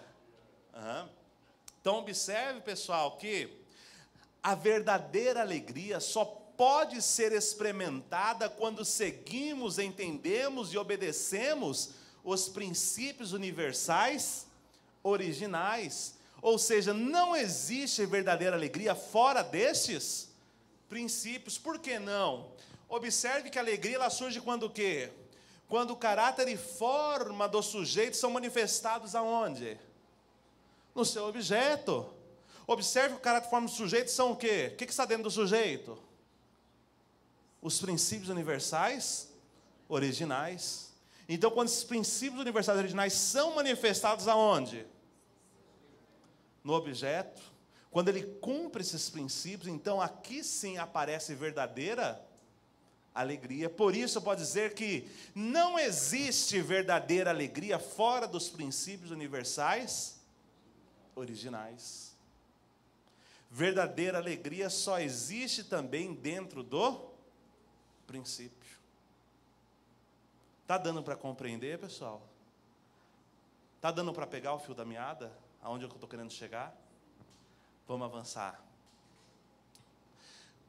Então observe, pessoal, que a verdadeira alegria só pode ser experimentada quando seguimos, entendemos e obedecemos os princípios universais originais. Ou seja, não existe verdadeira alegria fora destes princípios. Por que não? Observe que a alegria ela surge quando o quê? Quando o caráter e forma do sujeito são manifestados aonde? No seu objeto. Observe que o caráter e forma do sujeito são o quê? O que está dentro do sujeito? Os princípios universais originais. Então, quando esses princípios universais originais são manifestados aonde? No objeto. Quando ele cumpre esses princípios, então aqui sim aparece verdadeira alegria. Por isso, pode dizer que não existe verdadeira alegria fora dos princípios universais originais. Verdadeira alegria só existe também dentro do princípio. Está dando para compreender, pessoal? Está dando para pegar o fio da meada? Aonde eu estou querendo chegar? Vamos avançar.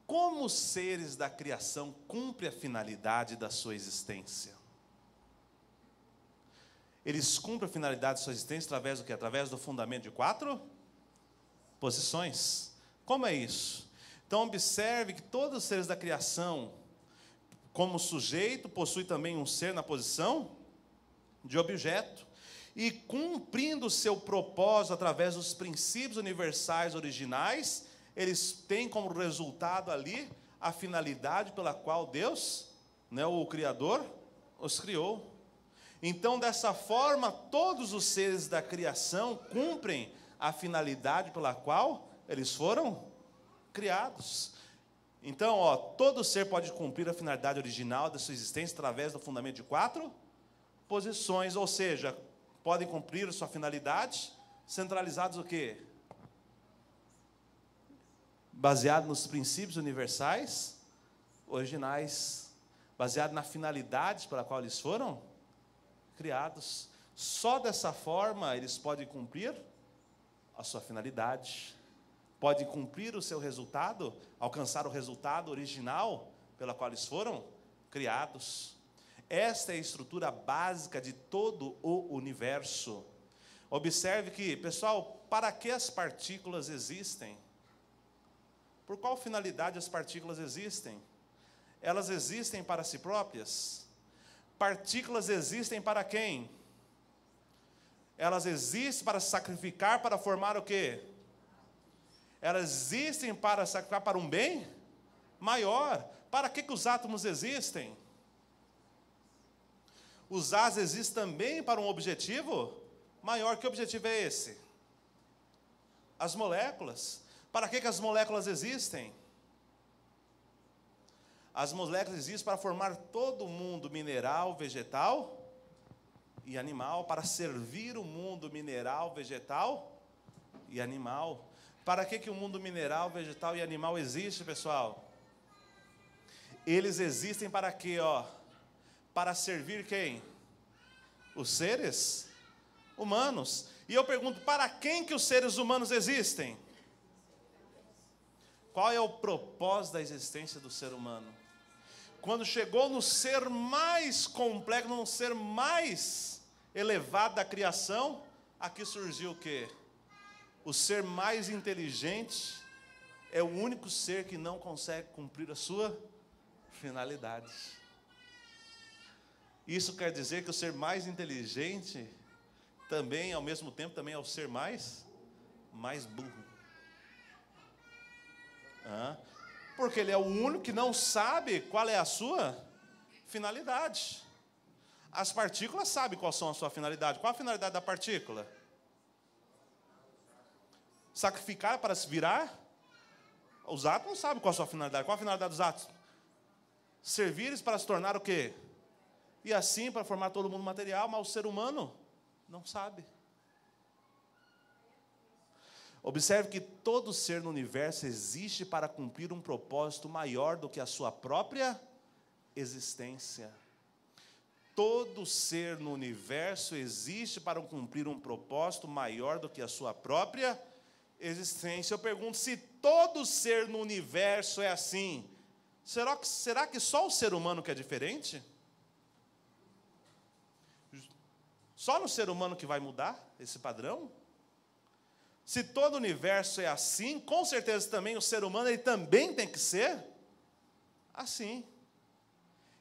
Como os seres da criação cumprem a finalidade da sua existência? Eles cumprem a finalidade da sua existência através do quê? Através do fundamento de 4 posições. Como é isso? Então observe que todos os seres da criação, como sujeito, possui também um ser na posição de objeto. E cumprindo o seu propósito através dos princípios universais originais, eles têm como resultado ali a finalidade pela qual Deus, o Criador, os criou. Então, dessa forma, todos os seres da criação cumprem a finalidade pela qual eles foram criados. Então, todo ser pode cumprir a finalidade original da sua existência através do fundamento de 4 posições, ou seja, podem cumprir a sua finalidade centralizados o quê? Baseado nos princípios universais originais, baseado na finalidade para a qual eles foram criados. Só dessa forma eles podem cumprir a sua finalidade, podem cumprir o seu resultado, alcançar o resultado original pela qual eles foram criados. Esta é a estrutura básica de todo o universo. Observe que, pessoal, para que as partículas existem? Por qual finalidade as partículas existem? Elas existem para si próprias? Partículas existem para quem? Elas existem para sacrificar, para formar o quê? Elas existem para sacrificar para um bem maior. Para que os átomos existem? Os átomos existem também para um objetivo maior. Que objetivo é esse? As moléculas. Para que as moléculas existem? As moléculas existem para formar todo o mundo mineral, vegetal e animal, para servir o mundo mineral, vegetal e animal. Para que o mundo mineral, vegetal e animal existe, pessoal? Eles existem para quê, Para servir quem? Os seres humanos. E eu pergunto, para quem que os seres humanos existem? Qual é o propósito da existência do ser humano? Quando chegou no ser mais complexo, no ser mais elevado da criação, aqui surgiu o quê? O ser mais inteligente é o único ser que não consegue cumprir a sua finalidade. Isso quer dizer que o ser mais inteligente também, ao mesmo tempo, também é o ser mais burro. Porque ele é o único que não sabe qual é a sua finalidade. As partículas sabem qual são a sua finalidade. Qual a finalidade da partícula? Sacrificar para se virar? Os átomos sabem qual a sua finalidade. Qual a finalidade dos átomos? Servir para se tornar o quê? E assim para formar todo mundo material, mas o ser humano não sabe. Observe que todo ser no universo existe para cumprir um propósito maior do que a sua própria existência. Todo ser no universo existe para cumprir um propósito maior do que a sua própria existência. Eu pergunto, se todo ser no universo é assim, será que só o ser humano que é diferente? Só no ser humano que vai mudar esse padrão? Se todo o universo é assim, com certeza também o ser humano ele também tem que ser assim.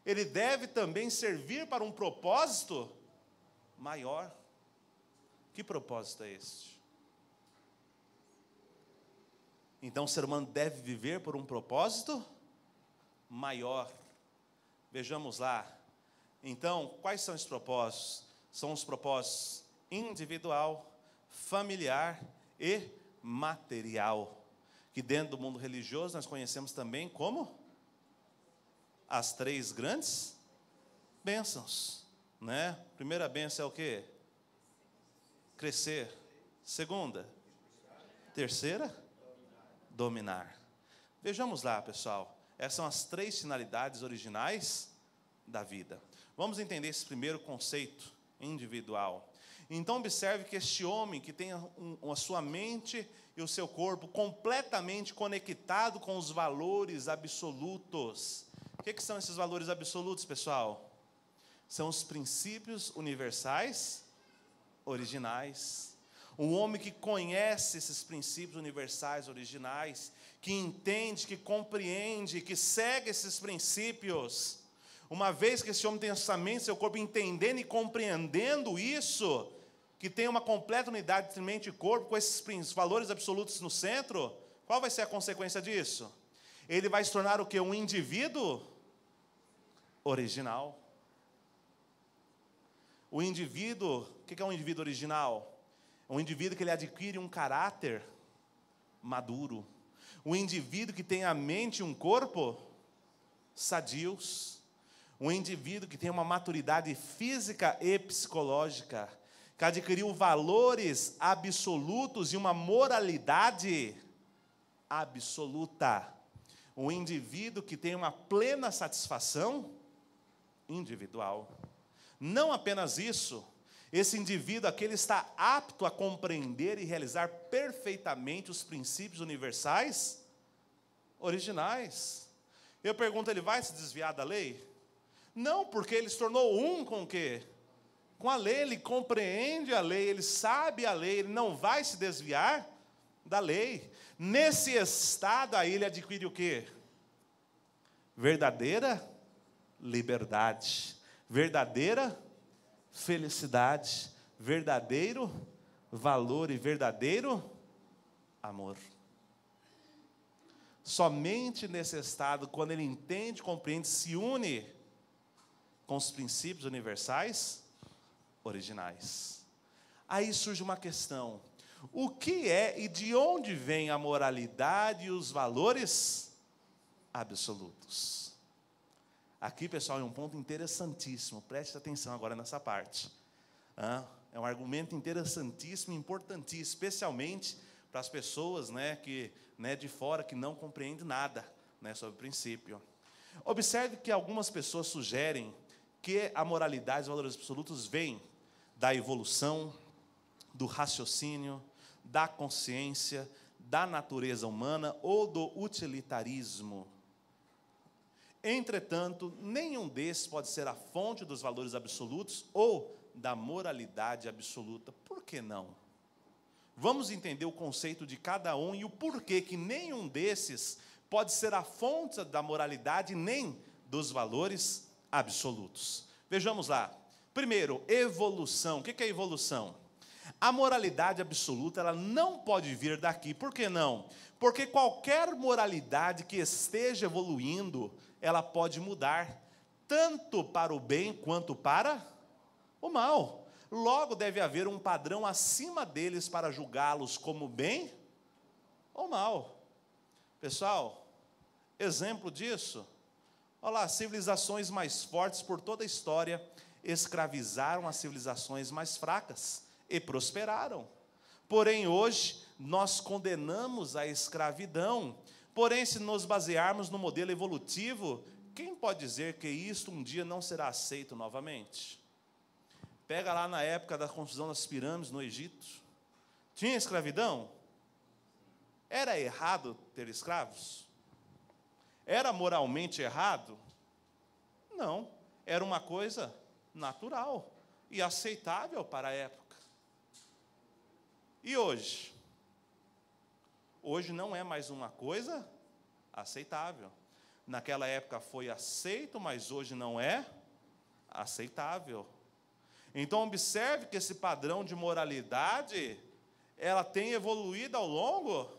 Ele deve também servir para um propósito maior. Que propósito é este? Então o ser humano deve viver por um propósito maior. Vejamos lá. Então, quais são os propósitos? São os propósitos individual, familiar e material, que dentro do mundo religioso nós conhecemos também como as 3 grandes bênçãos, né? Primeira bênção é o quê? Crescer. Segunda? Terceira? Dominar. Vejamos lá, pessoal. Essas são as 3 finalidades originais da vida. Vamos entender esse primeiro conceito individual. Então observe que este homem que tem a sua mente e o seu corpo completamente conectado com os valores absolutos. O que são esses valores absolutos, pessoal? São os princípios universais originais. Um homem que conhece esses princípios universais originais, que entende, que compreende, que segue esses princípios. Uma vez que esse homem tem essa mente, seu corpo entendendo e compreendendo isso, que tem uma completa unidade entre mente e corpo, com esses valores absolutos no centro, qual vai ser a consequência disso? Ele vai se tornar o quê? Um indivíduo original. O indivíduo, o que é um indivíduo original? É um indivíduo que ele adquire um caráter maduro. Um indivíduo que tem a mente e um corpo sadios. Um indivíduo que tem uma maturidade física e psicológica, que adquiriu valores absolutos e uma moralidade absoluta. Um indivíduo que tem uma plena satisfação individual. Não apenas isso, esse indivíduo aqui ele está apto a compreender e realizar perfeitamente os princípios universais originais. Eu pergunto, ele vai se desviar da lei? Não, porque ele se tornou um com o quê? Com a lei, ele compreende a lei, ele sabe a lei, ele não vai se desviar Da lei. Nesse estado, aí ele adquire o quê? Verdadeira liberdade, verdadeira felicidade, verdadeiro valor e verdadeiro amor. Somente nesse estado, quando ele entende, compreende, se une com os princípios universais originais. Aí surge uma questão: o que é e de onde vem a moralidade e os valores absolutos? Aqui, pessoal, é um ponto interessantíssimo, preste atenção agora nessa parte. É um argumento interessantíssimo, importantíssimo, especialmente para as pessoas, de fora, que não compreendem nada, sobre o princípio. Observe que algumas pessoas sugerem que a moralidade e os valores absolutos vêm da evolução, do raciocínio, da consciência, da natureza humana ou do utilitarismo. Entretanto, nenhum desses pode ser a fonte dos valores absolutos ou da moralidade absoluta. Por que não? Vamos entender o conceito de cada um e o porquê que nenhum desses pode ser a fonte da moralidade nem dos valores absolutos. Vejamos lá. Primeiro, evolução. O que é evolução? A moralidade absoluta, ela não pode vir daqui. Por que não? Porque qualquer moralidade que esteja evoluindo, ela pode mudar, tanto para o bem quanto para o mal. Logo, deve haver um padrão acima deles para julgá-los como bem ou mal. Pessoal, exemplo disso, olha lá, civilizações mais fortes por toda a história escravizaram as civilizações mais fracas e prosperaram. Porém, hoje, nós condenamos a escravidão. Porém, se nos basearmos no modelo evolutivo, quem pode dizer que isto um dia não será aceito novamente? Pega lá na época da construção das pirâmides no Egito. Tinha escravidão? Era errado ter escravos? Era moralmente errado? Não. Era uma coisa natural e aceitável para a época. E hoje? Hoje não é mais uma coisa aceitável. Naquela época foi aceito, mas hoje não é aceitável. Então, observe que esse padrão de moralidade, ela tem evoluído ao longo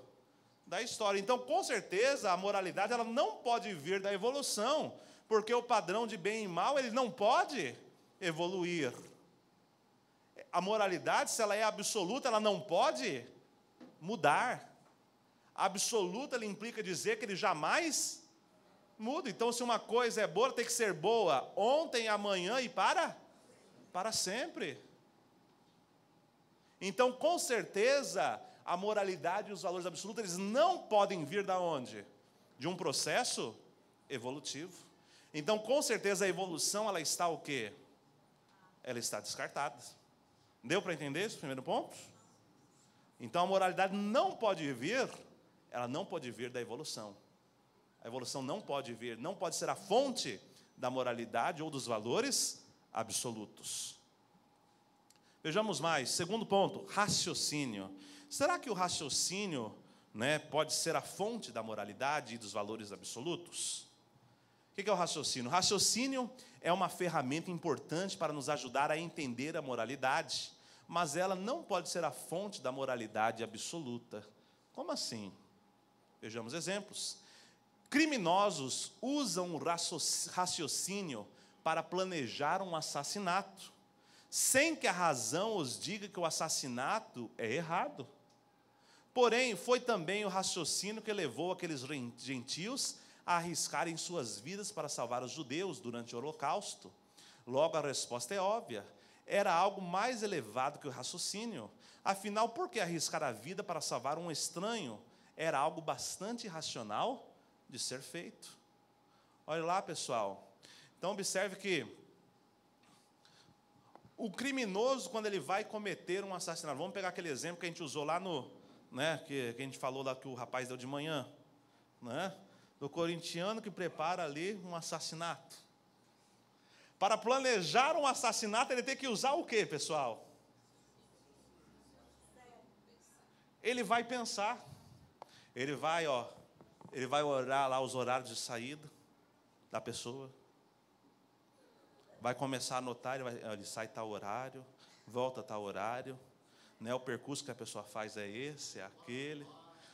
da história. Então, com certeza, a moralidade ela não pode vir da evolução, porque o padrão de bem e mal, ele não pode evoluir. A moralidade, se ela é absoluta, ela não pode mudar. Absoluta, ele implica dizer que ele jamais muda. Então, se uma coisa é boa, ela tem que ser boa ontem, amanhã e para sempre. Então, com certeza, a moralidade e os valores absolutos, eles não podem vir da onde? De um processo evolutivo. Então, com certeza, a evolução, ela está o quê? Ela está descartada. Deu para entender esse primeiro ponto? Então, a moralidade não pode vir, ela não pode vir da evolução. A evolução não pode vir, não pode ser a fonte da moralidade ou dos valores absolutos. Vejamos mais, segundo ponto, raciocínio. Será que o raciocínio, pode ser a fonte da moralidade e dos valores absolutos? O que é o raciocínio? O raciocínio é uma ferramenta importante para nos ajudar a entender a moralidade, mas ela não pode ser a fonte da moralidade absoluta. Como assim? Vejamos exemplos. Criminosos usam o raciocínio para planejar um assassinato, sem que a razão os diga que o assassinato é errado. Porém, foi também o raciocínio que levou aqueles gentios a arriscarem suas vidas para salvar os judeus durante o Holocausto. Logo, a resposta é óbvia. Era algo mais elevado que o raciocínio. Afinal, por que arriscar a vida para salvar um estranho? Era algo bastante irracional de ser feito. Olha lá, pessoal. Então, observe que o criminoso, quando ele vai cometer um assassinato, vamos pegar aquele exemplo que a gente usou lá que a gente falou lá que o rapaz deu de manhã, do corintiano que prepara ali um assassinato. Para planejar um assassinato, ele tem que usar o quê, pessoal? ele vai pensar, ele vai olhar lá os horários de saída da pessoa, vai começar a anotar, ele sai tal horário, volta tal horário, né? O percurso que a pessoa faz é esse, é aquele.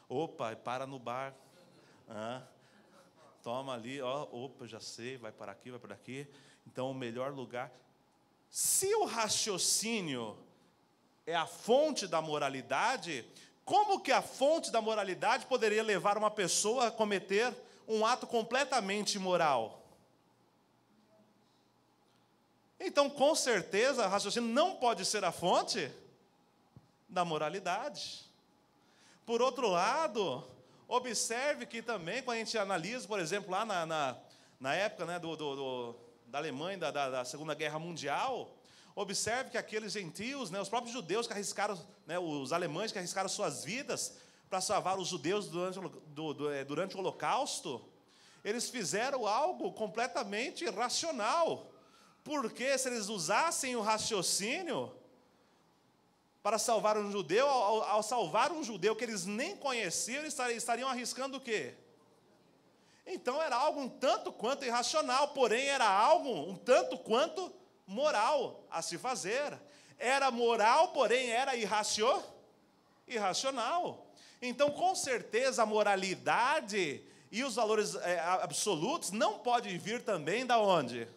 Opa, para no bar. Toma ali, opa, já sei, vai para aqui, vai para aqui. Então, o melhor lugar. Se o raciocínio é a fonte da moralidade, como que a fonte da moralidade poderia levar uma pessoa a cometer um ato completamente imoral? Então, com certeza, o raciocínio não pode ser a fonte da moralidade. Por outro lado, observe que também, quando a gente analisa, por exemplo, lá na época, né, da Alemanha, da Segunda Guerra Mundial, observe que aqueles gentios, né, os próprios judeus que arriscaram, né, os alemães que arriscaram suas vidas para salvar os judeus durante o Holocausto, eles fizeram algo completamente irracional. Porque se eles usassem o raciocínio para salvar um judeu, ao salvar um judeu que eles nem conheciam, eles estariam arriscando o quê? Então era algo um tanto quanto irracional, porém era algo um tanto quanto moral a se fazer. Era moral, porém era irracional. Então, com certeza, a moralidade e os valores absolutos não podem vir também da onde?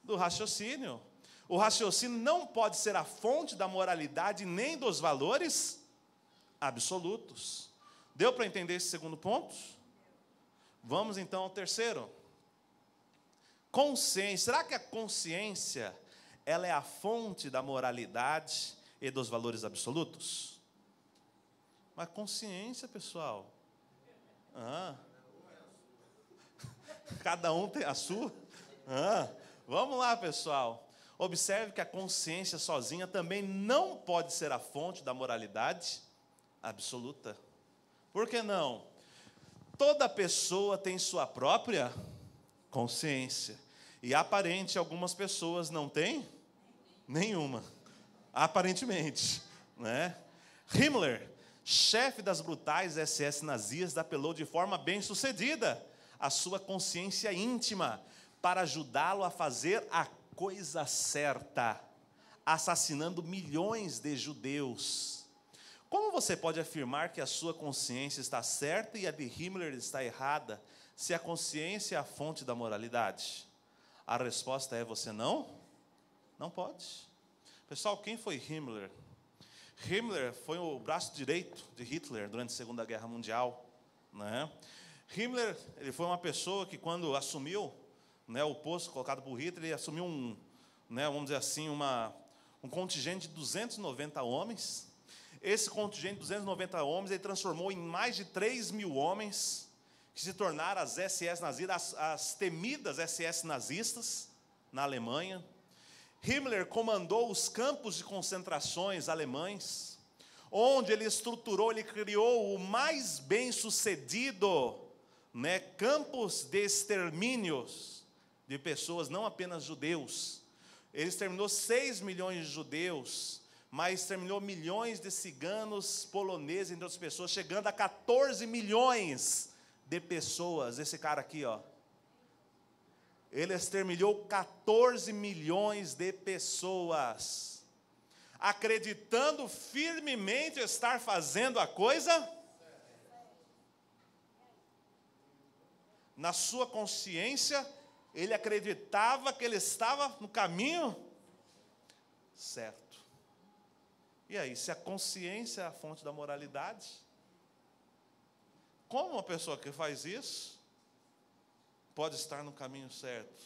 Do raciocínio. O raciocínio não pode ser a fonte da moralidade nem dos valores absolutos. Deu para entender esse segundo ponto? Vamos então ao terceiro. Consciência. Será que a consciência ela é a fonte da moralidade e dos valores absolutos? Mas consciência, pessoal. Cada um tem a sua? Vamos lá, pessoal. Observe que a consciência sozinha também não pode ser a fonte da moralidade absoluta. Por que não? Toda pessoa tem sua própria consciência. E aparente, algumas pessoas não têm nenhuma. Aparentemente, né? Himmler, chefe das brutais SS nazistas, apelou de forma bem-sucedida à sua consciência íntima para ajudá-lo a fazer a coisa certa, assassinando milhões de judeus. Como você pode afirmar que a sua consciência está certa e a de Himmler está errada, se a consciência é a fonte da moralidade? A resposta é: você não pode. Pessoal, quem foi Himmler? Himmler foi o braço direito de Hitler durante a Segunda Guerra Mundial, né? Himmler, ele foi uma pessoa que, quando assumiu, né, o posto colocado por Hitler, ele assumiu vamos dizer assim, um contingente de 290 homens. Esse contingente de 290 homens, ele transformou em mais de 3.000 homens, que se tornaram as SS nazistas, as temidas SS nazistas na Alemanha. Himmler comandou os campos de concentrações alemães, onde ele estruturou, ele criou o mais bem-sucedido, né, campos de extermínios de pessoas, não apenas judeus. Ele exterminou 6 milhões de judeus, mas exterminou milhões de ciganos, poloneses, entre outras pessoas, chegando a 14 milhões de pessoas. Esse cara aqui, ele exterminou 14 milhões de pessoas, acreditando firmemente estar fazendo a coisa. Na sua consciência, ele acreditava que ele estava no caminho certo. E aí, se a consciência é a fonte da moralidade, como uma pessoa que faz isso pode estar no caminho certo?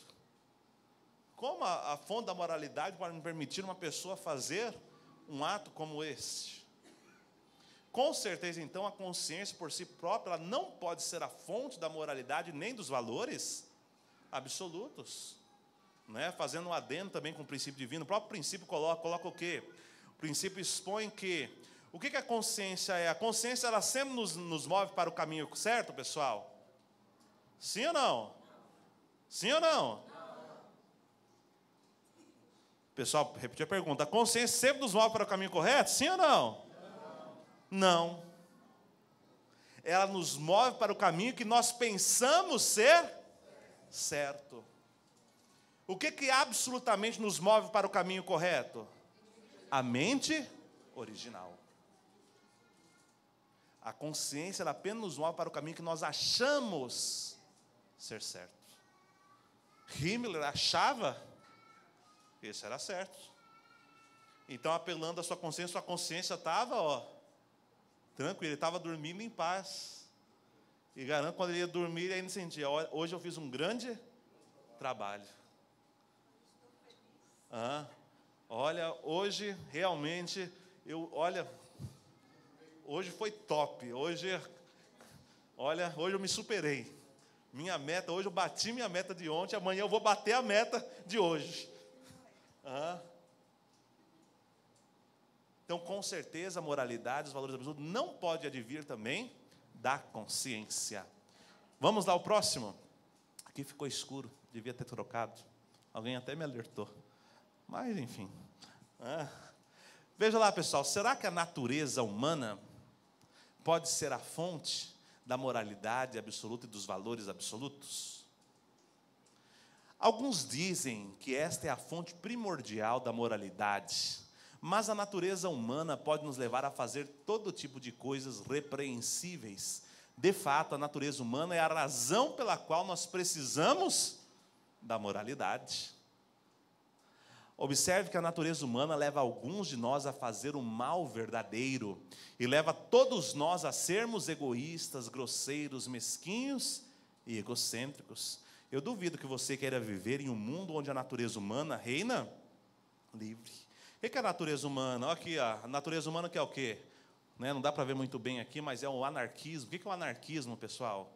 Como a fonte da moralidade pode permitir uma pessoa fazer um ato como este? Com certeza, então, a consciência por si própria, ela não pode ser a fonte da moralidade nem dos valores absolutos, né? Fazendo um adendo também com o princípio divino. O próprio princípio coloca o quê? O princípio expõe que o que a consciência é? A consciência, ela sempre nos move para o caminho certo, pessoal? Sim ou não? Sim ou não? Pessoal, repetir a pergunta. A consciência sempre nos move para o caminho correto? Sim ou não? Não. Ela nos move para o caminho que nós pensamos ser certo. O que absolutamente nos move para o caminho correto? A mente original. A consciência, ela apenas nos move para o caminho que nós achamos ser certo. Himmler achava que isso era certo. Então, apelando à sua consciência estava, tranquilo, ele estava dormindo em paz. E garanto que quando ele ia dormir, ele ainda sentia, hoje eu fiz um grande trabalho. Olha, hoje realmente, hoje foi top, hoje eu me superei. Minha meta, hoje eu bati minha meta de ontem, amanhã eu vou bater a meta de hoje. Então, com certeza, a moralidade, os valores absolutos, não pode advir também da consciência. Vamos lá, o próximo. Aqui ficou escuro, devia ter trocado. Alguém até me alertou. Mas, enfim. Veja lá, pessoal, será que a natureza humana pode ser a fonte da moralidade absoluta e dos valores absolutos? Alguns dizem que esta é a fonte primordial da moralidade, mas a natureza humana pode nos levar a fazer todo tipo de coisas repreensíveis. De fato, a natureza humana é a razão pela qual nós precisamos da moralidade. Observe que a natureza humana leva alguns de nós a fazer o mal verdadeiro e leva todos nós a sermos egoístas, grosseiros, mesquinhos e egocêntricos. Eu duvido que você queira viver em um mundo onde a natureza humana reina livre. O que é a natureza humana? Olha aqui, a natureza humana que é o quê? Não dá para ver muito bem aqui, mas é o anarquismo. O que é o anarquismo, pessoal?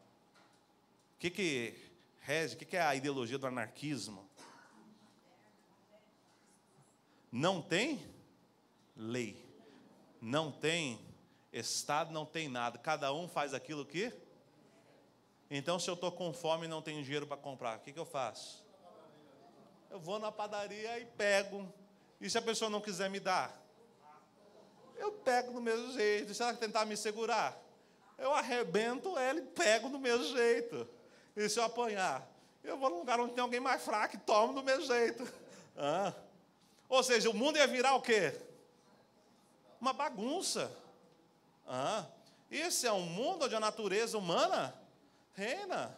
O que rege? O que é a ideologia do anarquismo? Não tem lei, não tem Estado, não tem nada. Cada um faz aquilo que... Então, se eu estou com fome e não tenho dinheiro para comprar, o que eu faço? Eu vou na padaria e pego. E se a pessoa não quiser me dar? Eu pego do mesmo jeito. Se ela tentar me segurar, eu arrebento ela e pego do mesmo jeito. E se eu apanhar? Eu vou num lugar onde tem alguém mais fraco e tomo do mesmo jeito. Ou seja, o mundo ia virar o quê? Uma bagunça. Esse é um mundo onde a natureza humana reina.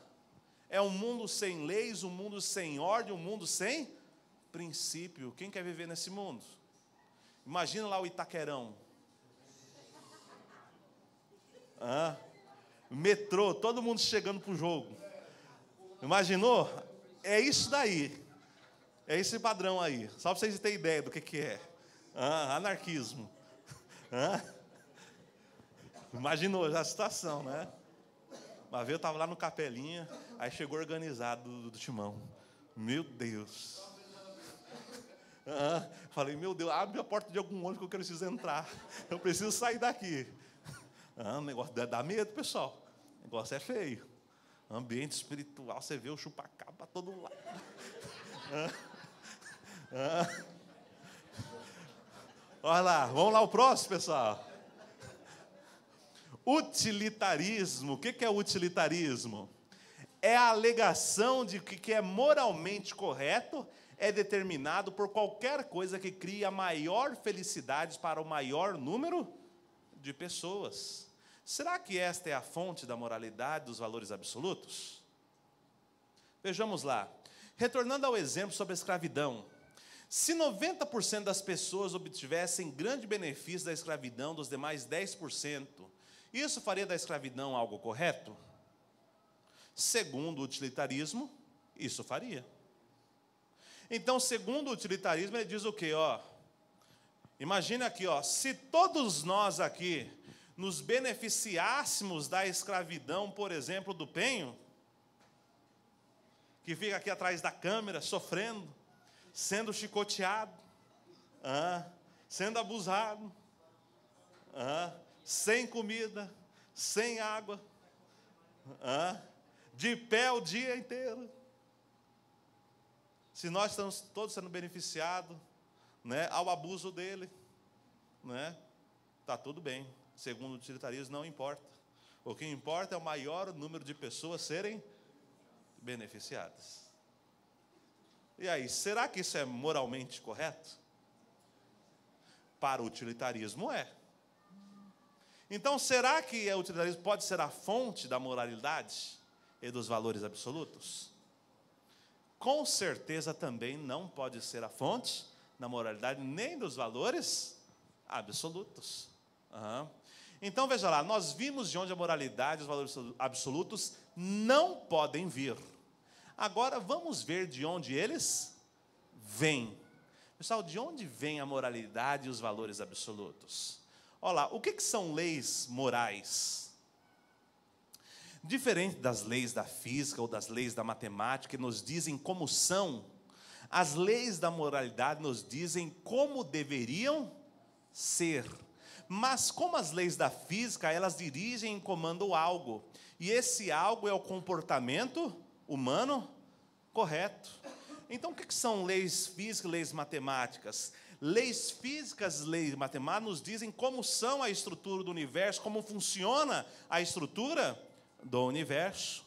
É um mundo sem leis, um mundo sem ordem, um mundo sem princípio. Quem quer viver nesse mundo? Imagina lá o Itaquerão. Metrô, todo mundo chegando para o jogo. Imaginou? É isso daí. É esse padrão aí. Só para vocês terem ideia do que é. Anarquismo. Imaginou já a situação, né? Uma vez eu estava lá no Capelinha, aí chegou organizado do timão. Meu Deus. Falei, meu Deus, abre a porta de algum ônibus que eu preciso entrar. Eu preciso sair daqui. O negócio dá medo, pessoal. O negócio é feio. Ambiente espiritual, você vê o chupacabra para todo lado. Olha lá, vamos lá o próximo, pessoal. Utilitarismo. O que é utilitarismo? É a alegação de que o que é moralmente correto é determinado por qualquer coisa que crie a maior felicidade para o maior número de pessoas. Será que esta é a fonte da moralidade, dos valores absolutos? Vejamos lá. Retornando ao exemplo sobre a escravidão. Se 90% das pessoas obtivessem grande benefício da escravidão dos demais 10%, isso faria da escravidão algo correto? Segundo o utilitarismo, isso faria. Então, segundo o utilitarismo, ele diz o quê? Imagina aqui, se todos nós aqui nos beneficiássemos da escravidão, por exemplo, do penho, que fica aqui atrás da câmera, sofrendo, sendo chicoteado, sendo abusado, sem comida, sem água, de pé o dia inteiro. Se nós estamos todos sendo beneficiados, ao abuso dele, está tudo bem. Segundo o utilitarismo, não importa. O que importa é o maior número de pessoas serem beneficiadas. E aí, será que isso é moralmente correto? Para o utilitarismo é. Então, será que o utilitarismo pode ser a fonte da moralidade e dos valores absolutos? Com certeza também não pode ser a fonte da moralidade nem dos valores absolutos. Então, veja lá, nós vimos de onde a moralidade e os valores absolutos não podem vir. Agora, vamos ver de onde eles vêm. Pessoal, de onde vem a moralidade e os valores absolutos? Olha lá, o que são leis morais? Diferente das leis da física ou das leis da matemática, que nos dizem como são, as leis da moralidade nos dizem como deveriam ser. Mas como as leis da física, elas dirigem e comandam algo. E esse algo é o comportamento humano correto. Então, o que são leis físicas e leis matemáticas? Leis físicas e leis matemáticas nos dizem como são a estrutura do universo, como funciona a estrutura do universo.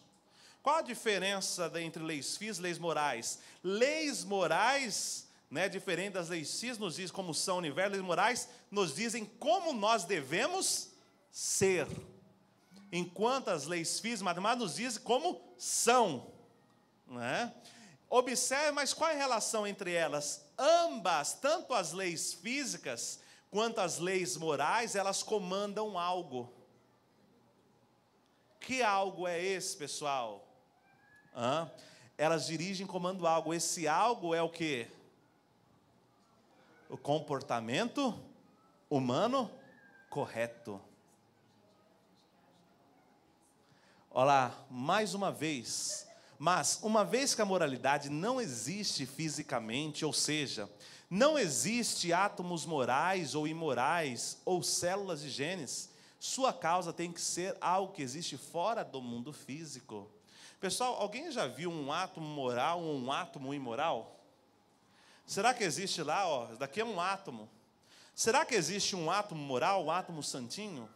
Qual a diferença entre leis físicas e leis morais? Leis morais, diferente das leis físicas, nos dizem como são o universo. Leis morais nos dizem como nós devemos ser. Enquanto as leis físicas e matemáticas nos dizem como são. Observe, mas qual é a relação entre elas? Ambas, tanto as leis físicas quanto as leis morais, elas comandam algo. Que algo é esse, pessoal? Elas dirigem e comandam algo. Esse algo é o quê? O comportamento humano correto. Olha lá, mais uma vez. Mas, uma vez que a moralidade não existe fisicamente, ou seja, não existe átomos morais ou imorais, ou células de genes, sua causa tem que ser algo que existe fora do mundo físico. Pessoal, alguém já viu um átomo moral ou um átomo imoral? Será que existe lá, isso daqui é um átomo. Será que existe um átomo moral, um átomo santinho?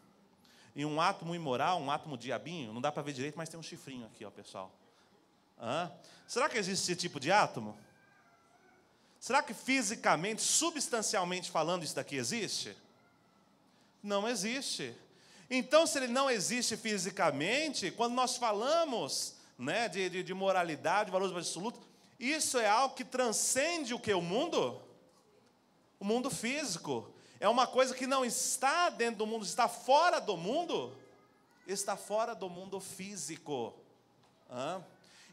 E um átomo imoral, um átomo diabinho? Não dá para ver direito, mas tem um chifrinho aqui, pessoal. Será que existe esse tipo de átomo? Será que fisicamente, substancialmente falando, isso daqui existe? Não existe. Então, se ele não existe fisicamente, quando nós falamos de moralidade, de valores absolutos, isso é algo que transcende o que? O mundo? O mundo físico. É uma coisa que não está dentro do mundo, está fora do mundo. Está fora do mundo físico.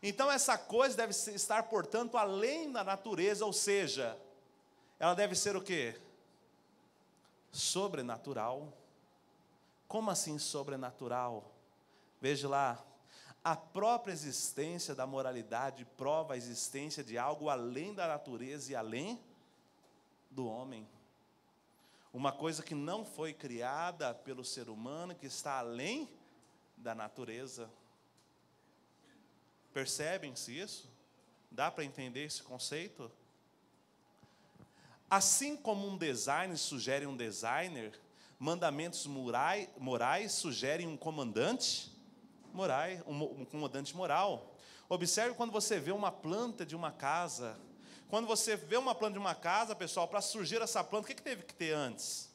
Então, essa coisa deve estar, portanto, além da natureza, ou seja, ela deve ser o quê? Sobrenatural. Como assim sobrenatural? Veja lá, a própria existência da moralidade prova a existência de algo além da natureza e além do homem. Uma coisa que não foi criada pelo ser humano, que está além da natureza. Percebem-se isso? Dá para entender esse conceito? Assim como um designer sugere um designer, mandamentos morais sugerem um comandante moral. Observe quando você vê uma planta de uma casa. Quando você vê uma planta de uma casa, pessoal, para surgir essa planta, o que teve que ter antes?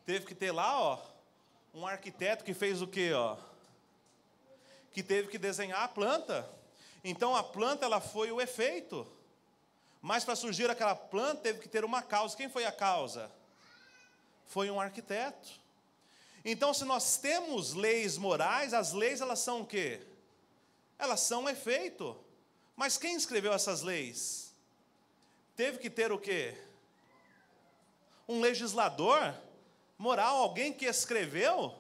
Teve que ter lá, um arquiteto que fez o quê, que teve que desenhar a planta. Então, a planta, ela foi o efeito. Mas, para surgir aquela planta, teve que ter uma causa. Quem foi a causa? Foi um arquiteto. Então, se nós temos leis morais, as leis, elas são o quê? Elas são um efeito. Mas quem escreveu essas leis? Teve que ter o quê? Um legislador moral, alguém que escreveu.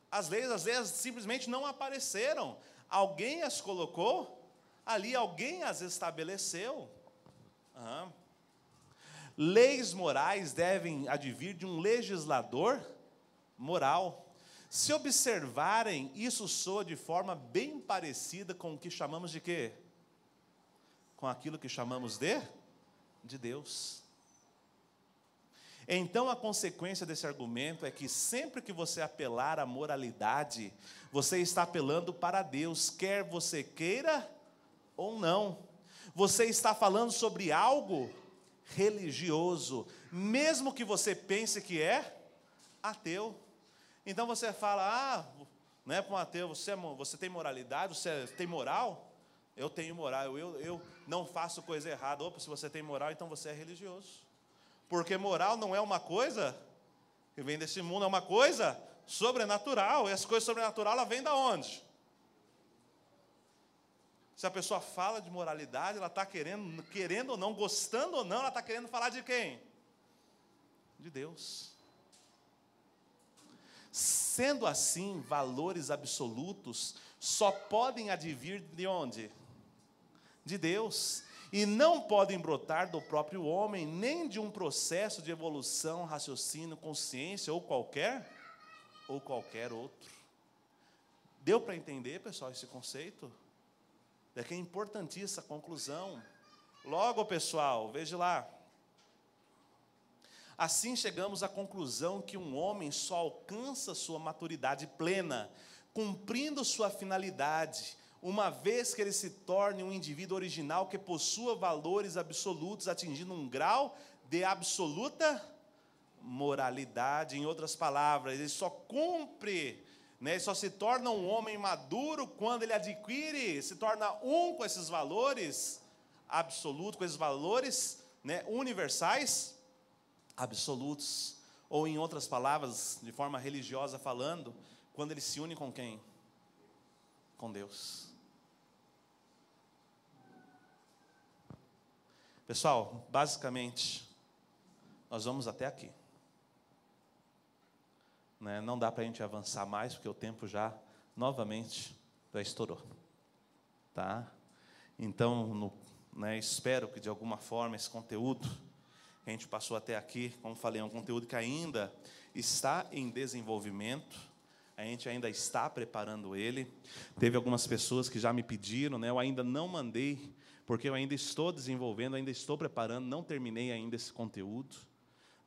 As leis simplesmente não apareceram. Alguém as colocou ali, alguém as estabeleceu. Leis morais devem advir de um legislador moral. Se observarem, isso soa de forma bem parecida com o que chamamos de quê? Com aquilo que chamamos de Deus. Então, a consequência desse argumento é que sempre que você apelar à moralidade, você está apelando para Deus, quer você queira ou não. Você está falando sobre algo religioso, mesmo que você pense que é ateu. Então você fala, né, para um ateu, você tem moralidade, você tem moral? Eu tenho moral, eu não faço coisa errada. Opa, se você tem moral, então você é religioso. Porque moral não é uma coisa que vem desse mundo, é uma coisa sobrenatural. E essa coisa sobrenatural, ela vem da onde? Se a pessoa fala de moralidade, ela está querendo ou não, gostando ou não, ela está querendo falar de quem? De Deus. Sendo assim, valores absolutos só podem advir de onde? De Deus. E não podem brotar do próprio homem, nem de um processo de evolução, raciocínio, consciência, ou qualquer outro. Deu para entender, pessoal, esse conceito? É que é importantíssima essa conclusão. Logo, pessoal, veja lá. Assim chegamos à conclusão que um homem só alcança sua maturidade plena, cumprindo sua finalidade, uma vez que ele se torne um indivíduo original que possua valores absolutos, atingindo um grau de absoluta moralidade. Em outras palavras, ele só cumpre, né, ele só se torna um homem maduro quando ele adquire, se torna um com esses valores absolutos, com esses valores, né, universais, absolutos. Ou, em outras palavras, de forma religiosa falando, quando ele se une com quem? Com Deus. Pessoal, basicamente, nós vamos até aqui. Né? Não dá para a gente avançar mais, porque o tempo já, novamente, já estourou. Tá? Então, né, espero que, de alguma forma, esse conteúdo que a gente passou até aqui, como falei, é um conteúdo que ainda está em desenvolvimento. A gente ainda está preparando ele. Teve algumas pessoas que já me pediram, né? Eu ainda não mandei, porque eu ainda estou desenvolvendo, ainda estou preparando, não terminei ainda esse conteúdo,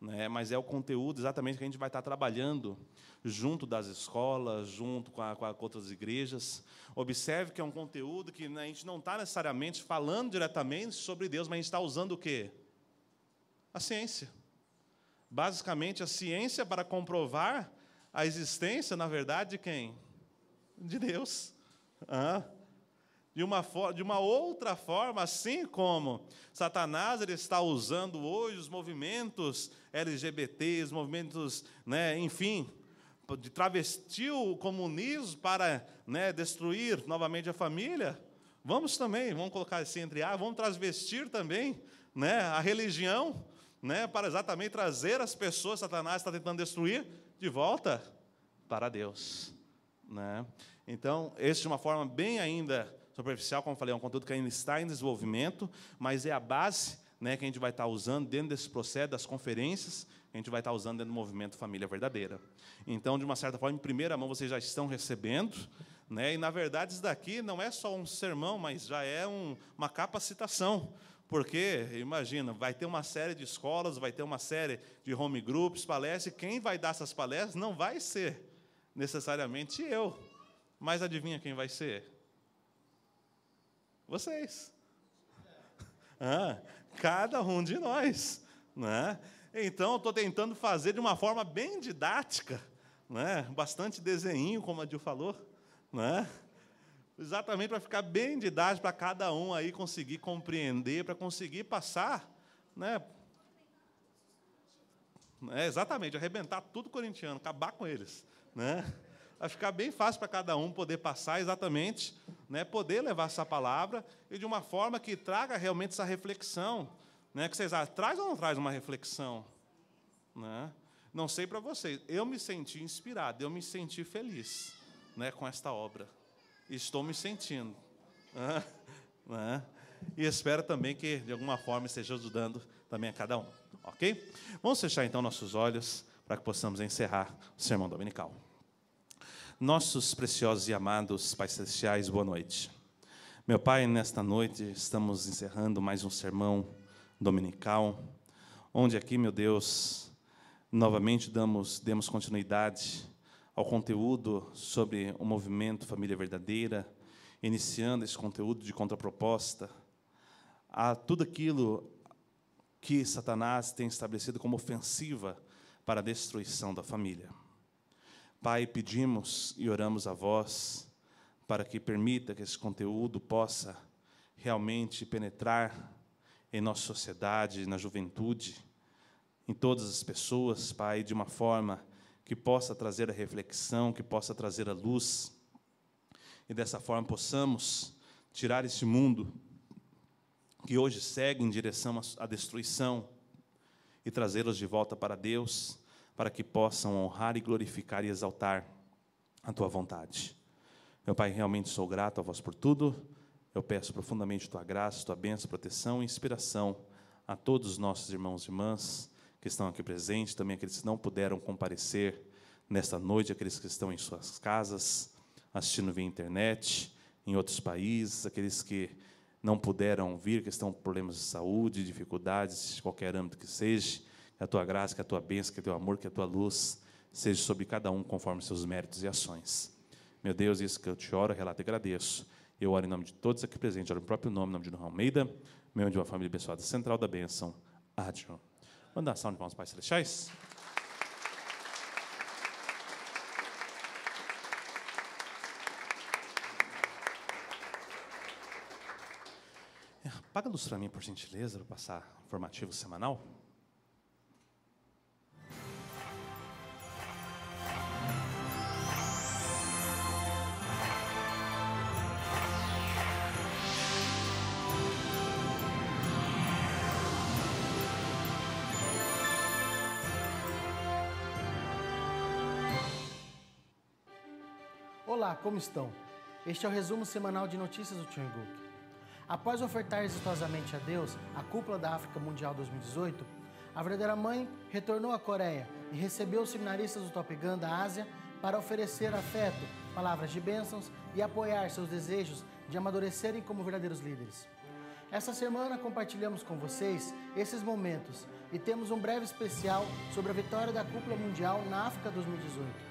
né? Mas é o conteúdo exatamente que a gente vai estar trabalhando junto das escolas, junto com outras igrejas. Observe que é um conteúdo que, né, a gente não está necessariamente falando diretamente sobre Deus, mas a gente está usando o quê? A ciência. Basicamente, a ciência para comprovar a existência, na verdade, de quem? De Deus. De uma outra forma, assim como Satanás ele está usando hoje os movimentos LGBT, os movimentos, né, enfim, de travestir o comunismo para, né, destruir novamente a família, vamos colocar assim entre vamos transvestir também, né, a religião, né, para exatamente trazer as pessoas, Satanás está tentando destruir, de volta para Deus. Né? Então, esse de uma forma bem ainda superficial, como eu falei, é um conteúdo que ainda está em desenvolvimento, mas é a base, né, que a gente vai estar usando dentro desse processo, das conferências, que a gente vai estar usando dentro do movimento Família Verdadeira. Então, de uma certa forma, em primeira mão, vocês já estão recebendo, né, e, na verdade, isso daqui não é só um sermão, mas já é uma capacitação, porque, imagina, vai ter uma série de escolas, vai ter uma série de home groups, palestras, e quem vai dar essas palestras não vai ser necessariamente eu, mas adivinha quem vai ser? Vocês. Cada um de nós. Né? Então, eu estou tentando fazer de uma forma bem didática, né? Bastante desenho, como a Dil falou, né? Exatamente para ficar bem didático, para cada um aí conseguir compreender, para conseguir passar, né? Exatamente, arrebentar tudo corintiano, acabar com eles, né? Vai ficar bem fácil para cada um poder passar exatamente, né? Poder levar essa palavra e de uma forma que traga realmente essa reflexão, né? Que vocês acham, traz ou não traz uma reflexão, né? Não sei para vocês, eu me senti inspirado, eu me senti feliz, né, com esta obra. Estou me sentindo. Né? E espero também que, de alguma forma, esteja ajudando também a cada um. Ok? Vamos fechar, então, nossos olhos para que possamos encerrar o sermão dominical. Nossos preciosos e amados Pais Celestiais, boa noite. Meu Pai, nesta noite estamos encerrando mais um sermão dominical, onde aqui, meu Deus, Novamente demos continuidade ao conteúdo sobre o movimento Família Verdadeira, iniciando esse conteúdo de contraproposta a tudo aquilo que Satanás tem estabelecido como ofensiva para a destruição da família. Pai, pedimos e oramos a vós para que permita que esse conteúdo possa realmente penetrar em nossa sociedade, na juventude, em todas as pessoas, Pai, de uma forma que possa trazer a reflexão, que possa trazer a luz, e dessa forma possamos tirar esse mundo que hoje segue em direção à destruição e trazê-los de volta para Deus, para que possam honrar e glorificar e exaltar a Tua vontade. Meu Pai, realmente sou grato a vós por tudo. Eu peço profundamente Tua graça, Tua bênção, proteção e inspiração a todos os nossos irmãos e irmãs que estão aqui presentes, também aqueles que não puderam comparecer nesta noite, aqueles que estão em suas casas, assistindo via internet, em outros países, aqueles que não puderam vir, que estão com problemas de saúde, dificuldades, de qualquer âmbito que seja, que a Tua graça, que a Tua bênção, que o Teu amor, que a Tua luz seja sobre cada um conforme seus méritos e ações. Meu Deus, isso que eu te oro, relato e agradeço. Eu oro em nome de todos aqui presentes, oro em próprio nome, em nome de Dom Almeida, membro de uma família abençoada, central da bênção. Adiós. Vamos dar ação de palmas, Pais Celestiais? Apaga a luz para mim, por gentileza, para passar informativo semanal. Olá, como estão? Este é o resumo semanal de notícias do Chunguk. Após ofertar exitosamente a Deus a cúpula da África Mundial 2018, a verdadeira mãe retornou à Coreia e recebeu os seminaristas do Top Gun da Ásia para oferecer afeto, palavras de bênçãos e apoiar seus desejos de amadurecerem como verdadeiros líderes. Essa semana compartilhamos com vocês esses momentos e temos um breve especial sobre a vitória da cúpula mundial na África 2018.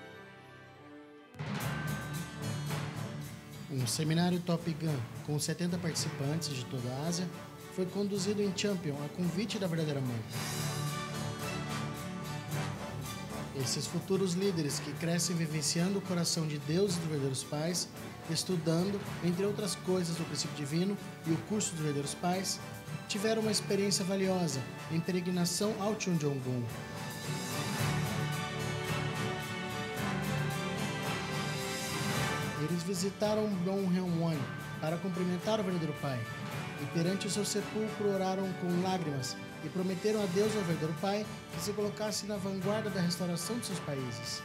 Um seminário Top Gun com 70 participantes de toda a Ásia foi conduzido em Champion a convite da verdadeira mãe. Esses futuros líderes que crescem vivenciando o coração de Deus e dos verdadeiros pais, estudando, entre outras coisas, o princípio divino e o curso dos verdadeiros pais, tiveram uma experiência valiosa em peregrinação ao Chunjonggun. Eles visitaram Dong Hyun-won para cumprimentar o verdadeiro pai, e perante o seu sepulcro oraram com lágrimas e prometeram a Deus, ao verdadeiro pai, que se colocasse na vanguarda da restauração de seus países.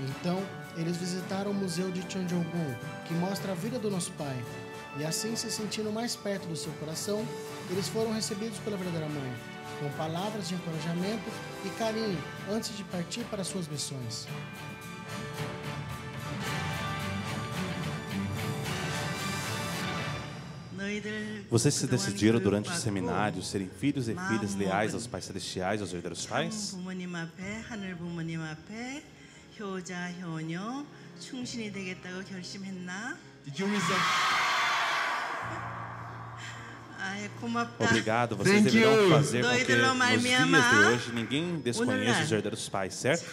Então, eles visitaram o Museu de Chunjonggun, que mostra a vida do nosso pai, e assim, se sentindo mais perto do seu coração, eles foram recebidos pela verdadeira mãe, com palavras de encorajamento e carinho antes de partir para suas missões. Vocês se decidiram durante o seminário serem filhos e filhas leais aos pais celestiais, aos verdadeiros pais? Obrigado, vocês deverão fazer com que nos dias de hoje ninguém desconheça os verdadeiros pais, certo?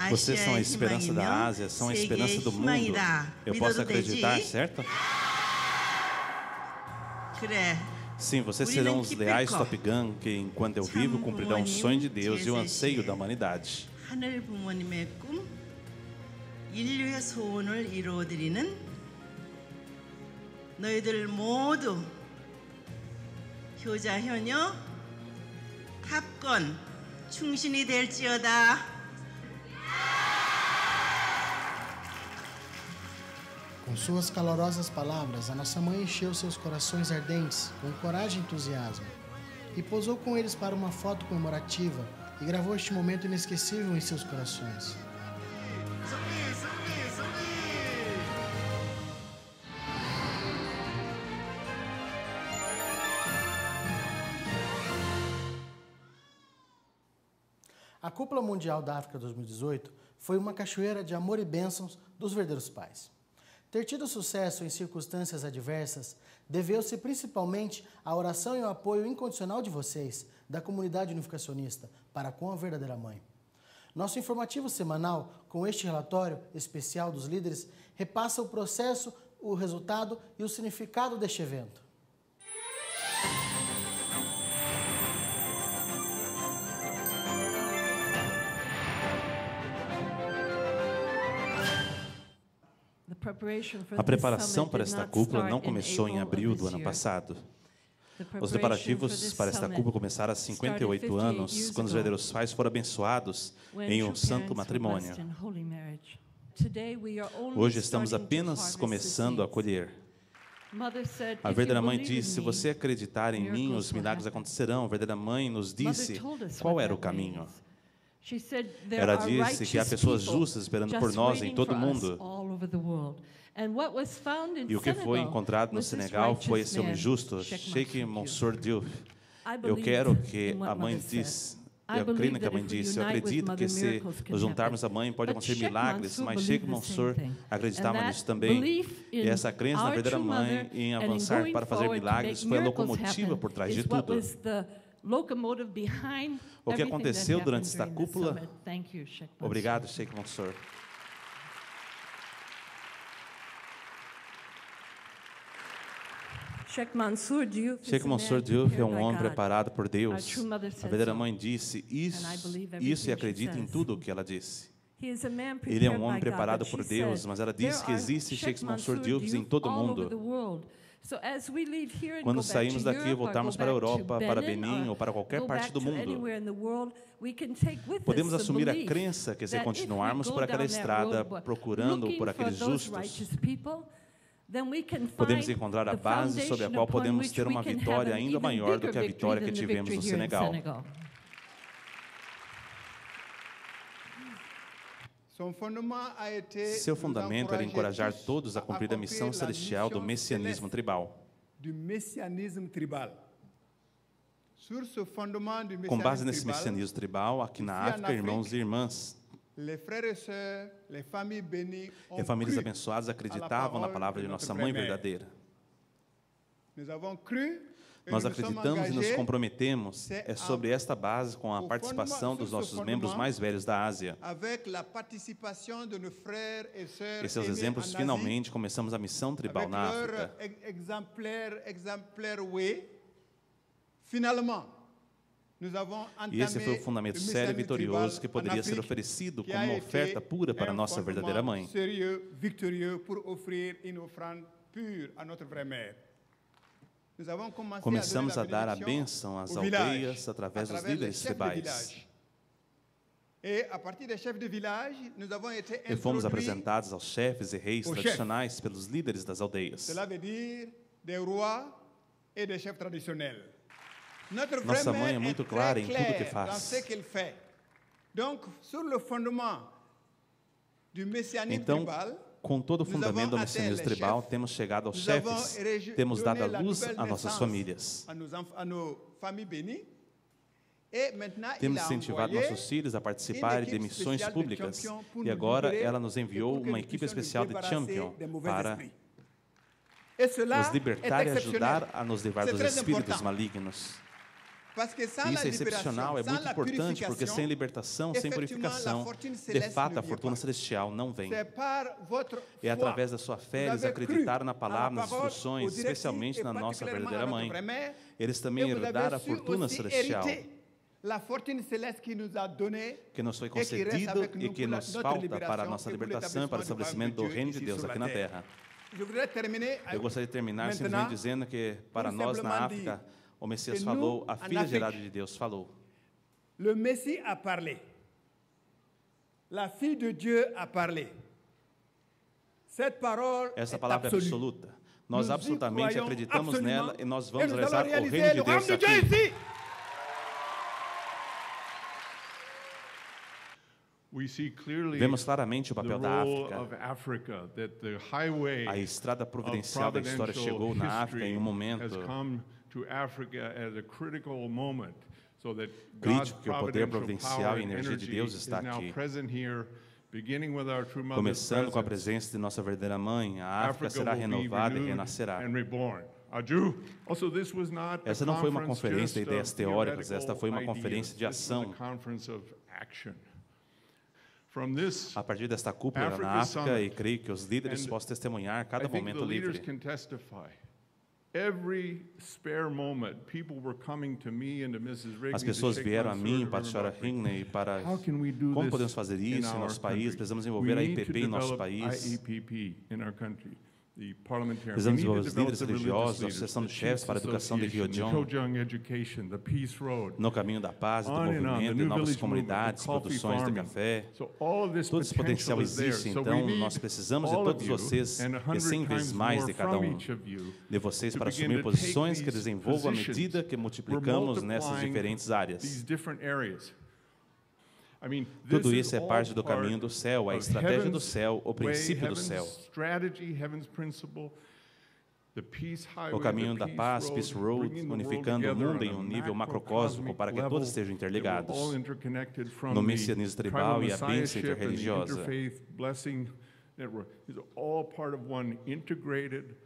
Vocês são a esperança da Ásia, são a esperança do mundo. Eu posso acreditar, certo? Sim, vocês serão os leais Top Gun que, enquanto eu vivo, cumprirão o sonho de Deus e o anseio da humanidade. 충신이 될지어다. Com suas calorosas palavras, a nossa mãe encheu seus corações ardentes com coragem e entusiasmo e posou com eles para uma foto comemorativa e gravou este momento inesquecível em seus corações. A Cúpula Mundial da África 2018 foi uma cachoeira de amor e bênçãos dos verdadeiros pais. Ter tido sucesso em circunstâncias adversas deveu-se principalmente à oração e ao apoio incondicional de vocês, da comunidade unificacionista, para com a verdadeira mãe. Nosso informativo semanal, com este relatório especial dos líderes, repassa o processo, o resultado e o significado deste evento. A preparação para esta cúpula não começou em abril do ano passado. Os preparativos para esta cúpula começaram há 58 anos, quando os verdadeiros pais foram abençoados em um santo matrimônio. Hoje estamos apenas começando a colher. A verdadeira mãe disse, se você acreditar em mim, os milagres acontecerão. A verdadeira mãe nos disse qual era o caminho. Ela disse que há pessoas justas esperando por nós em todo o mundo. E o que foi encontrado no Senegal foi esse homem justo, Sheikh Mansour Diouf. Eu quero que a mãe disse, eu creio no que a mãe disse, eu acredito que se nos juntarmos à mãe pode acontecer milagres, mas Sheikh Mansour acreditava nisso também. E essa crença na verdadeira mãe em avançar para fazer milagres foi a locomotiva por trás de tudo. O que aconteceu durante esta cúpula? Obrigado, Sheikh Mansour. Sheikh Mansour Diouf é um homem preparado por Deus. A verdadeira mãe disse isso e acredita em tudo o que ela disse. Ele é um homem preparado por Deus, mas ela disse que existe Sheikh Mansour Diouf em todo o mundo. Quando saímos daqui e voltarmos para a Europa, para Benin ou para qualquer parte do mundo, podemos assumir a crença que se continuarmos por aquela estrada, procurando por aqueles justos, podemos encontrar a base sobre a qual podemos ter uma vitória ainda maior do que a vitória que tivemos no Senegal. Seu fundamento era encorajar todos a cumprir a missão celestial do messianismo tribal. Com base nesse messianismo tribal, aqui na África, irmãos e irmãs, e famílias abençoadas acreditavam na palavra de nossa mãe verdadeira. Nós acreditamos e nos comprometemos sobre esta base com a participação dos nossos membros mais velhos da Ásia. E seus exemplos, finalmente, começamos a missão tribal na África. E esse foi o fundamento sério e vitorioso que poderia ser oferecido como uma oferta pura para a nossa verdadeira mãe. Começamos a dar a bênção às aldeias através dos líderes tribais. E fomos apresentados aos chefes e reis tradicionais pelos líderes das aldeias. Nossa mãe é muito clara em tudo que faz. Então, com todo o fundamento do messianismo tribal, temos chegado aos chefes, temos dado a luz a nossas famílias. Temos incentivado nossos filhos a participarem de missões públicas. E agora ela nos enviou uma equipe especial de champion para nos libertar e ajudar a nos livrar dos espíritos malignos. Isso é excepcional, é muito importante, porque sem libertação, sem purificação, de fato a fortuna celestial não vem. É através da sua fé, eles acreditaram na palavra, nas instruções, especialmente na nossa verdadeira mãe. Eles também herdaram a fortuna celestial, que nos foi concedido e que nos falta para a nossa libertação e para o estabelecimento do reino de Deus aqui na Terra. Eu gostaria de terminar simplesmente dizendo que, para nós na África, o Messias falou, a filha gerada de Deus falou. Le Messie a parlé. La fille de Dieu a parlé. Cette parole Essa palavra é absoluta. Nós absolutamente acreditamos nela e nós vamos realizar o reino de Deus aqui. Vemos claramente o papel da África. A estrada providencial da história chegou na África em um momento So that God's crítico que o poder providential providencial power e and energia de energy Deus is está now aqui. present here, beginning with our true mother's Começando com a presence. presença de nossa verdadeira mãe, a África Africa será will be renovada e renewed renascerá. and reborn. Aju. Also, this was not a Essa não foi uma conference conferência de just ideias of teóricas, esta foi uma theoretical conferência de ideas. This was ação. a conference of action. From this, A partir desta cúpula na Africa África, Summit, e creio que os líderes and possam testemunhar I cada think the momento leaders livre. can testify. Every spare moment, people were coming to me and to Mrs. Rigney As to pessoas shake vieram my a sword mim, and para a senhora remember me. Higney, para How can we do como this podemos fazer in isso em our nosso país. country? Precisamos We envolver a need to IPP em nosso develop país. IEPP in our country. The parliamentarian. Precisamos We need desenvolver to os develop líderes the religious religiosos, a leaders, Associação the de Chefes para a Chiefs Educação de Rio Association, the Kojang Education, the Peace Road. No caminho da paz e do On and on, the movimento, de New novas Village Movement, comunidades, the coffee produções de farming. café. So all of this Todo esse potencial potential is there. existe, So we então need nós precisamos de all todos of you vocês and e 100 vezes mais de cada um de vocês para assumir posições que desenvolvam à medida que multiplicamos nessas diferentes áreas. these different areas. I mean, Tudo this isso é is parte all do caminho part do céu, a of estratégia do heaven's céu, o way, princípio do heaven's céu. strategy, heaven's principle, the peace highway, O caminho the da peace paz, Peace Road, bringing the world unificando o together mundo em on a um nível macrocosmic macrocósmico para que level, todos estejam that we're interligados. all interconnected from No the messianismo tribal e a tribal bênção messiahship and the interreligiosa. interfaith blessing network. It's all part of one integrated,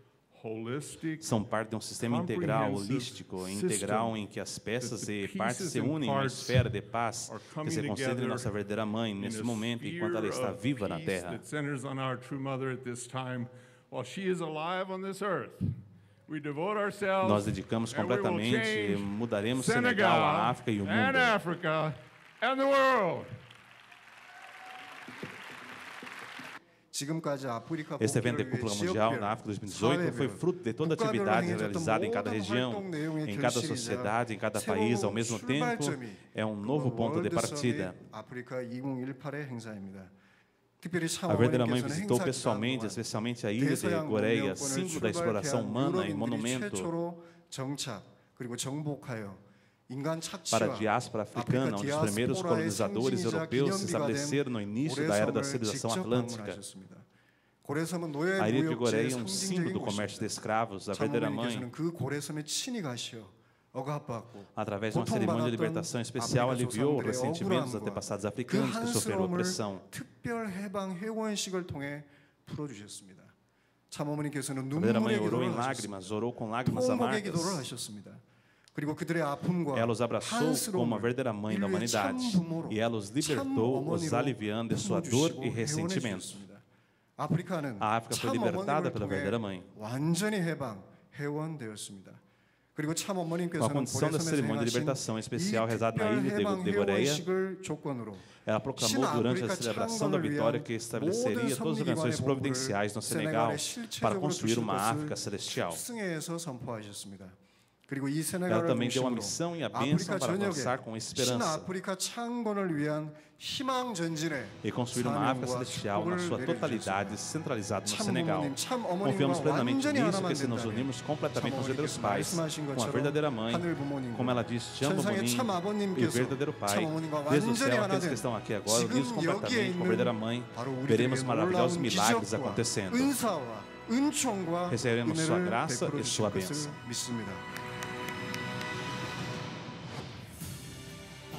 holistic, São parte de um sistema integral, holístico, integral, em que as peças e partes se unem em uma esfera de paz que se concentra em nossa verdadeira mãe nesse momento, enquanto ela está viva na Terra. that centers on our true mother at this time, while she is alive on this earth. We devote ourselves, Nós dedicamos and we will completamente e change mudaremos Senegal Senegal, a África e o and mundo. Africa and the world. Este evento de Cúpula Mundial na África 2018 foi fruto de toda a atividade realizada em cada região, em cada sociedade, em cada país, ao mesmo tempo, é um novo ponto de partida. A verdadeira mãe visitou pessoalmente, especialmente a ilha de Coreia, símbolo da exploração humana e monumento para a diáspora africana, onde os primeiros colonizadores europeus se estabeleceram no início da era da civilização atlântica. A ilha de Coreia é um símbolo do comércio de escravos. A verdadeira mãe, através de uma cerimônia de libertação especial, aliviou os ressentimentos dos antepassados africanos que sofreram opressão. A verdadeira mãe orou em lágrimas, orou com lágrimas amargas. Ela os abraçou como uma verdadeira mãe da humanidade e ela os libertou, os aliviando de sua dor e ressentimento. A África foi libertada pela verdadeira mãe. Com a condição da cerimônia de libertação especial rezada na ilha de Coreia, ela proclamou durante a celebração da vitória que estabeleceria todas as organizações providenciais no Senegal para construir uma África celestial. Ela também deu a missão e a bênção para avançar com esperança e construir uma África celestial na sua totalidade, centralizada no Senegal. Confiamos plenamente nisso, que se nos unirmos completamente aos verdadeiros pais, com a verdadeira mãe, como ela disse, te amo, Monim, e verdadeiro pai, desde o céu, aqueles que estão aqui agora, unidos completamente com a verdadeira mãe, veremos maravilhosos milagres acontecendo. Receberemos sua graça e sua bênção.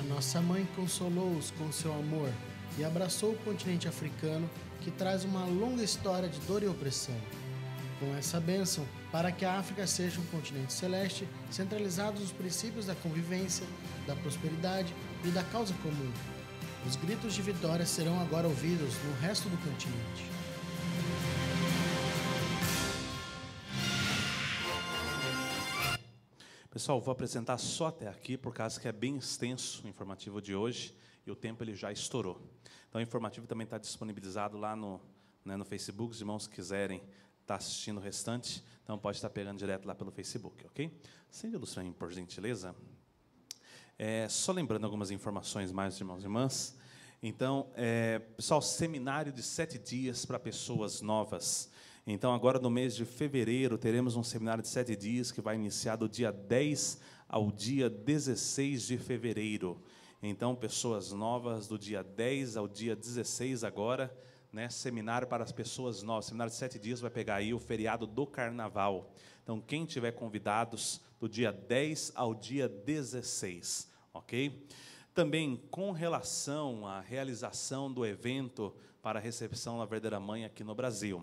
Nossa mãe consolou-os com seu amor e abraçou o continente africano, que traz uma longa história de dor e opressão. Com essa bênção, para que a África seja um continente celeste, centralizado nos princípios da convivência, da prosperidade e da causa comum. Os gritos de vitória serão agora ouvidos no resto do continente. Pessoal, vou apresentar só até aqui, por causa que é bem extenso o informativo de hoje, e o tempo ele já estourou. Então, o informativo também está disponibilizado lá no Facebook, os irmãos que quiserem estar assistindo o restante, então pode estar pegando direto lá pelo Facebook, ok? Acende a luz para mim, por gentileza. Só lembrando algumas informações mais, irmãos e irmãs. Então, pessoal, seminário de 7 dias para pessoas novas. Então, agora no mês de fevereiro, teremos um seminário de 7 dias que vai iniciar do dia 10 ao dia 16 de fevereiro. Então, pessoas novas, do dia 10 ao dia 16 agora, né, seminário para as pessoas novas. Seminário de 7 dias vai pegar aí o feriado do Carnaval. Então, quem tiver convidados, do dia 10 ao dia 16, ok? Também com relação à realização do evento para a recepção da Verdadeira Mãe aqui no Brasil.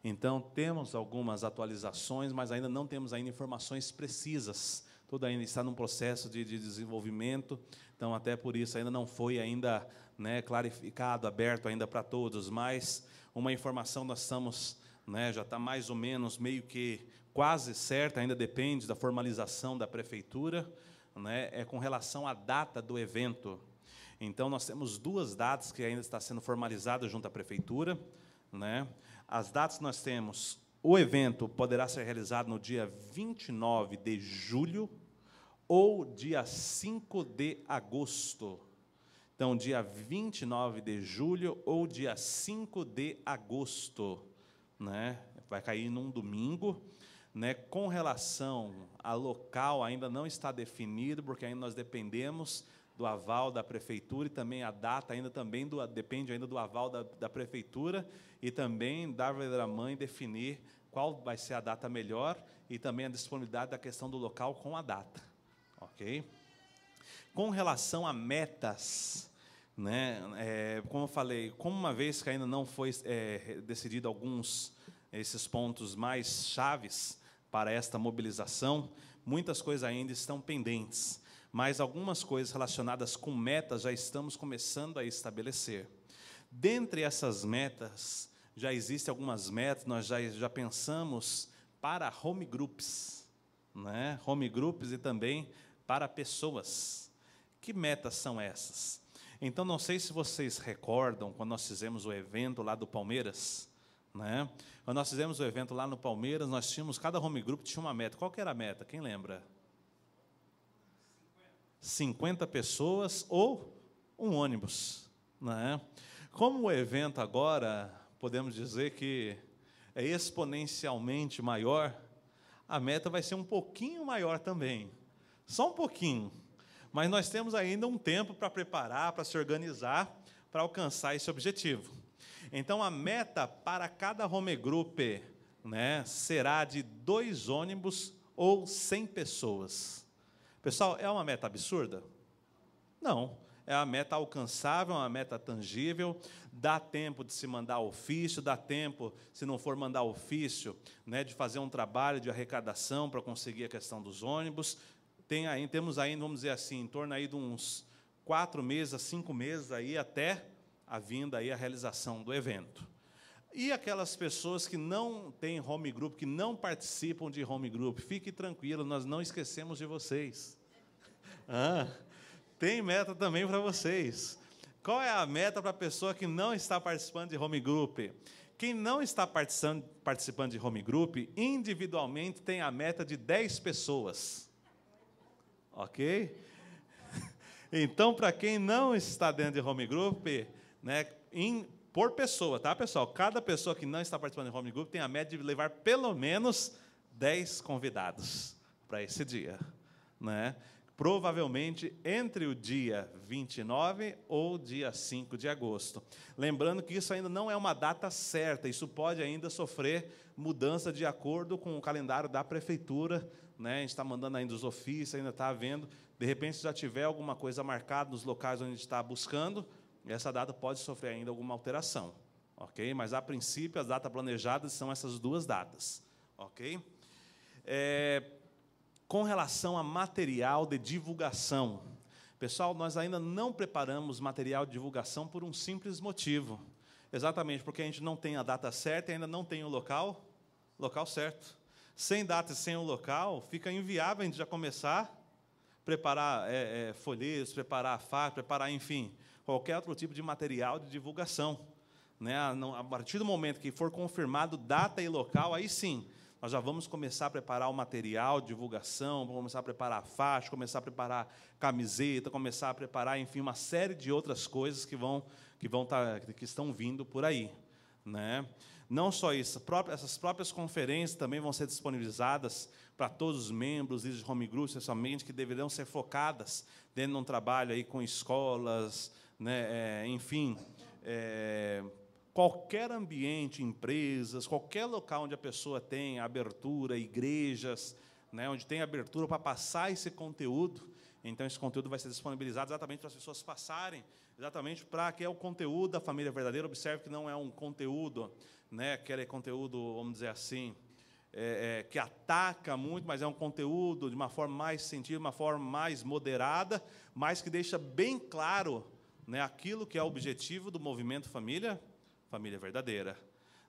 Então, temos algumas atualizações, mas ainda não temos ainda informações precisas. Tudo ainda está num processo de desenvolvimento, então, até por isso, ainda não foi ainda, né, clarificado, aberto ainda para todos, mas uma informação nós estamos, né, já está mais ou menos, meio que quase certa, ainda depende da formalização da prefeitura, né, é com relação à data do evento. Então, nós temos 2 datas que ainda está sendo formalizadas junto à prefeitura, né? As datas que nós temos, o evento poderá ser realizado no dia 29 de julho ou dia 5 de agosto. Então, dia 29 de julho ou dia 5 de agosto, né? Vai cair num domingo, né? Com relação ao local, ainda não está definido, porque ainda nós dependemos do aval da prefeitura, e também a data ainda também depende ainda do aval da prefeitura, e também da Verdadeira Mãe definir qual vai ser a data melhor, e também a disponibilidade da questão do local com a data, ok? Com relação a metas, né, como eu falei, como uma vez que ainda não foi decidido esses pontos mais chaves para esta mobilização, muitas coisas ainda estão pendentes, mas algumas coisas relacionadas com metas já estamos começando a estabelecer. Dentre essas metas, já existem algumas metas, nós já pensamos para home groups, né? Home groups e também para pessoas. Que metas são essas? Então, não sei se vocês recordam, quando nós fizemos o evento lá do Palmeiras, né? Quando nós fizemos o evento lá no Palmeiras, nós tínhamos, cada home group tinha uma meta. Qual que era a meta? Quem lembra? 50 pessoas ou um ônibus, né? Como o evento agora, podemos dizer que é exponencialmente maior, a meta vai ser um pouquinho maior também, só um pouquinho, mas nós temos ainda um tempo para preparar, para se organizar, para alcançar esse objetivo. Então, a meta para cada home group, né, será de 2 ônibus ou 100 pessoas. Pessoal, é uma meta absurda? Não. É uma meta alcançável, uma meta tangível, dá tempo de se mandar ofício, dá tempo, se não for mandar ofício, né, de fazer um trabalho de arrecadação para conseguir a questão dos ônibus. Temos ainda, vamos dizer assim, em torno aí de uns 4 meses a 5 meses aí, até a vinda aí, a realização do evento. E aquelas pessoas que não têm home group, que não participam de home group, fique tranquilo, nós não esquecemos de vocês. Tem meta também para vocês. Qual é a meta para a pessoa que não está participando de home group? Quem não está participando de home group, individualmente tem a meta de 10 pessoas. Ok? Então, para quem não está dentro de home group, né, por pessoa, tá, pessoal? Cada pessoa que não está participando de home group tem a meta de levar pelo menos 10 convidados para esse dia, né? Provavelmente entre o dia 29 ou dia 5 de agosto. Lembrando que isso ainda não é uma data certa, isso pode ainda sofrer mudança de acordo com o calendário da prefeitura, né? A gente está mandando ainda os ofícios, ainda está havendo. De repente, se já tiver alguma coisa marcada nos locais onde a gente está buscando, essa data pode sofrer ainda alguma alteração, ok? Mas, a princípio, as datas planejadas são essas 2 datas, ok? Com relação a material de divulgação, pessoal, nós ainda não preparamos material de divulgação por um simples motivo, exatamente porque a gente não tem a data certa e ainda não tem o local certo. Sem data e sem o local, fica inviável a gente já começar a preparar folhetos, preparar faixa, preparar, enfim, qualquer outro tipo de material de divulgação, né? A partir do momento que for confirmado data e local, aí sim, nós já vamos começar a preparar o material de divulgação, vamos começar a preparar a faixa, começar a preparar camiseta, começar a preparar, enfim, uma série de outras coisas que estão vindo por aí, né? Não só isso, essas próprias conferências também vão ser disponibilizadas para todos os membros de home group, especialmente, que deverão ser focadas dentro de um trabalho aí com escolas, né, enfim, qualquer ambiente, empresas, qualquer local onde a pessoa tem abertura, igrejas, né, onde tem abertura para passar esse conteúdo, Então, esse conteúdo vai ser disponibilizado exatamente para as pessoas passarem, exatamente para que é o conteúdo da família verdadeira. Observe que não é um conteúdo, né, aquele conteúdo, vamos dizer assim, que ataca muito, mas é um conteúdo de uma forma mais sentida, uma forma mais moderada, mas que deixa bem claro, né, aquilo que é o objetivo do movimento família verdadeira.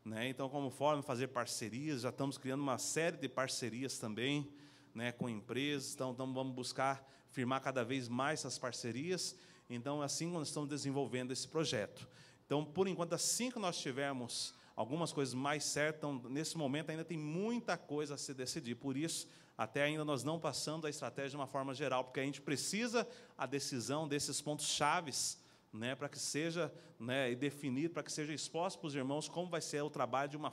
Né? Então, como forma de fazer parcerias, já estamos criando uma série de parcerias também, né, com empresas, então vamos buscar firmar cada vez mais essas parcerias. Então, assim, nós estamos desenvolvendo esse projeto. Então, por enquanto, assim que nós tivermos algumas coisas mais certas, então, nesse momento ainda tem muita coisa a se decidir. Por isso, até ainda nós não passamos a estratégia de uma forma geral, porque a gente precisa a decisão desses pontos chaves, né, para que seja, né, definido, para que seja exposto para os irmãos como vai ser o trabalho de uma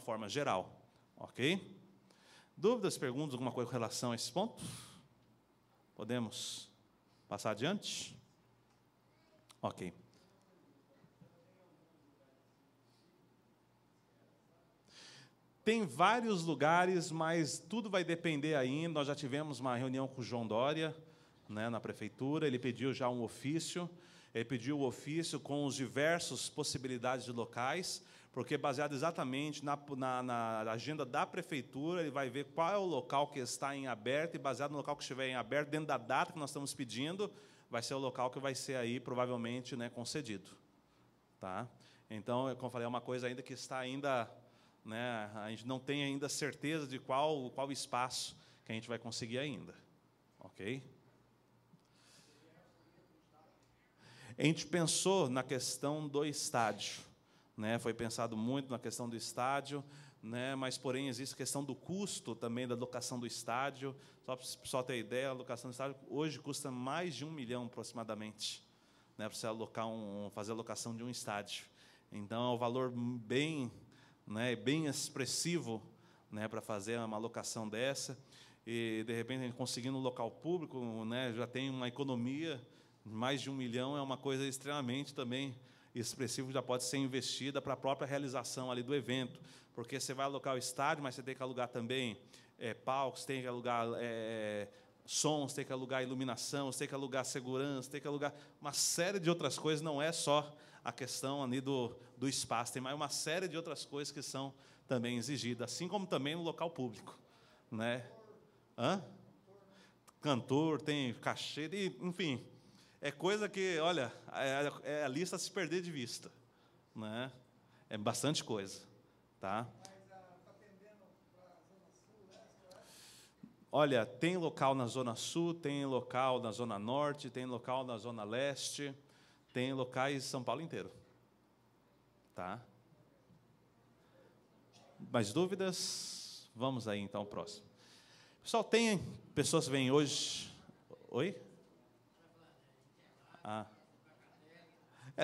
forma geral. Ok? Dúvidas, perguntas, alguma coisa com relação a esse ponto? Podemos passar adiante? Ok. Tem vários lugares, mas tudo vai depender ainda. Nós já tivemos uma reunião com o João Dória, né, na prefeitura, ele pediu já um ofício. Ele pediu o ofício com os diversos possibilidades de locais, porque, baseado exatamente na agenda da prefeitura, ele vai ver qual é o local que está em aberto, e, baseado no local que estiver em aberto, dentro da data que nós estamos pedindo, vai ser o local que vai ser aí, provavelmente, né, concedido. Tá? Então, como eu falei, é uma coisa ainda que está ainda, né, a gente não tem ainda certeza de qual espaço que a gente vai conseguir ainda. Ok? A gente pensou na questão do estádio, né? Foi pensado muito na questão do estádio, né? Mas, porém, existe a questão do custo também da locação do estádio. Só para o pessoal ter ideia, a locação do estádio hoje custa mais de 1 milhão, aproximadamente, né, para você fazer a locação de um estádio. Então, é um valor bem, né, bem expressivo, né, para fazer uma locação dessa. E, de repente, a gente conseguindo um local público, né, já tem uma economia. Mais de 1 milhão é uma coisa extremamente também expressiva, já pode ser investida para a própria realização ali do evento, porque você vai alocar o estádio, mas você tem que alugar também palcos, tem que alugar sons, tem que alugar iluminação, tem que alugar segurança, tem que alugar uma série de outras coisas. Não é só a questão ali do espaço, tem mais uma série de outras coisas que são também exigidas, assim como também no local público, né? Cantor, tem cachê, enfim. É coisa que, olha, é a lista a se perder de vista, né? É bastante coisa, tá? Olha, tem local na Zona Sul, tem local na Zona Norte, tem local na Zona Leste, tem locais em São Paulo inteiro, tá? Mais dúvidas? Vamos aí, então, ao próximo. Pessoal, tem pessoas que vêm hoje... Oi?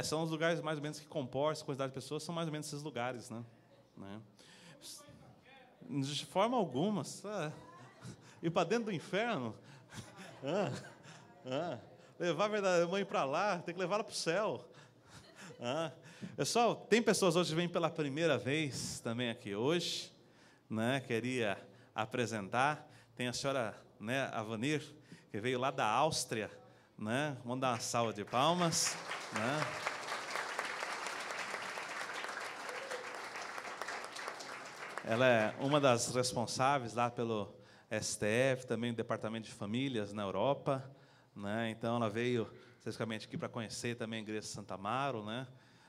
São os lugares mais ou menos que comportam a quantidade de pessoas, são mais ou menos esses lugares, né? De forma alguma. Ir para dentro do inferno? Levar a verdadeira mãe para lá, tem que levar ela para o céu. Pessoal, tem pessoas hoje que vêm pela primeira vez também aqui hoje, né? Queria apresentar. Tem a senhora, né, Avanir, que veio lá da Áustria, né? Vamos dar uma salva de palmas, né? Ela é uma das responsáveis lá pelo STF, também do Departamento de Famílias na Europa, né? Então ela veio especificamente aqui para conhecer também a Igreja de Santa Amaro, né?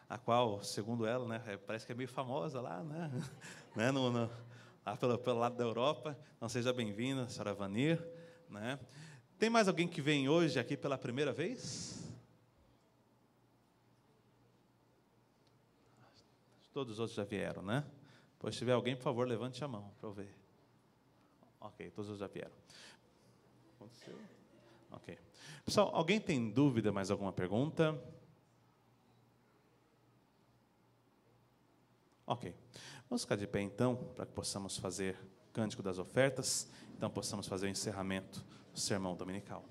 A qual, segundo ela, né, parece que é meio famosa lá, né? Lá pelo lado da Europa. Então seja bem-vinda, senhora Vanir, né? Tem mais alguém que vem hoje aqui pela primeira vez? Todos os outros já vieram, né? Pois, se tiver alguém, por favor, levante a mão para eu ver. Ok, todos os outros já vieram. Aconteceu? Ok. Pessoal, alguém tem dúvida, mais alguma pergunta? Ok. Vamos ficar de pé, então, para que possamos fazer o cântico das ofertas. Então, possamos fazer o encerramento do sermão dominical.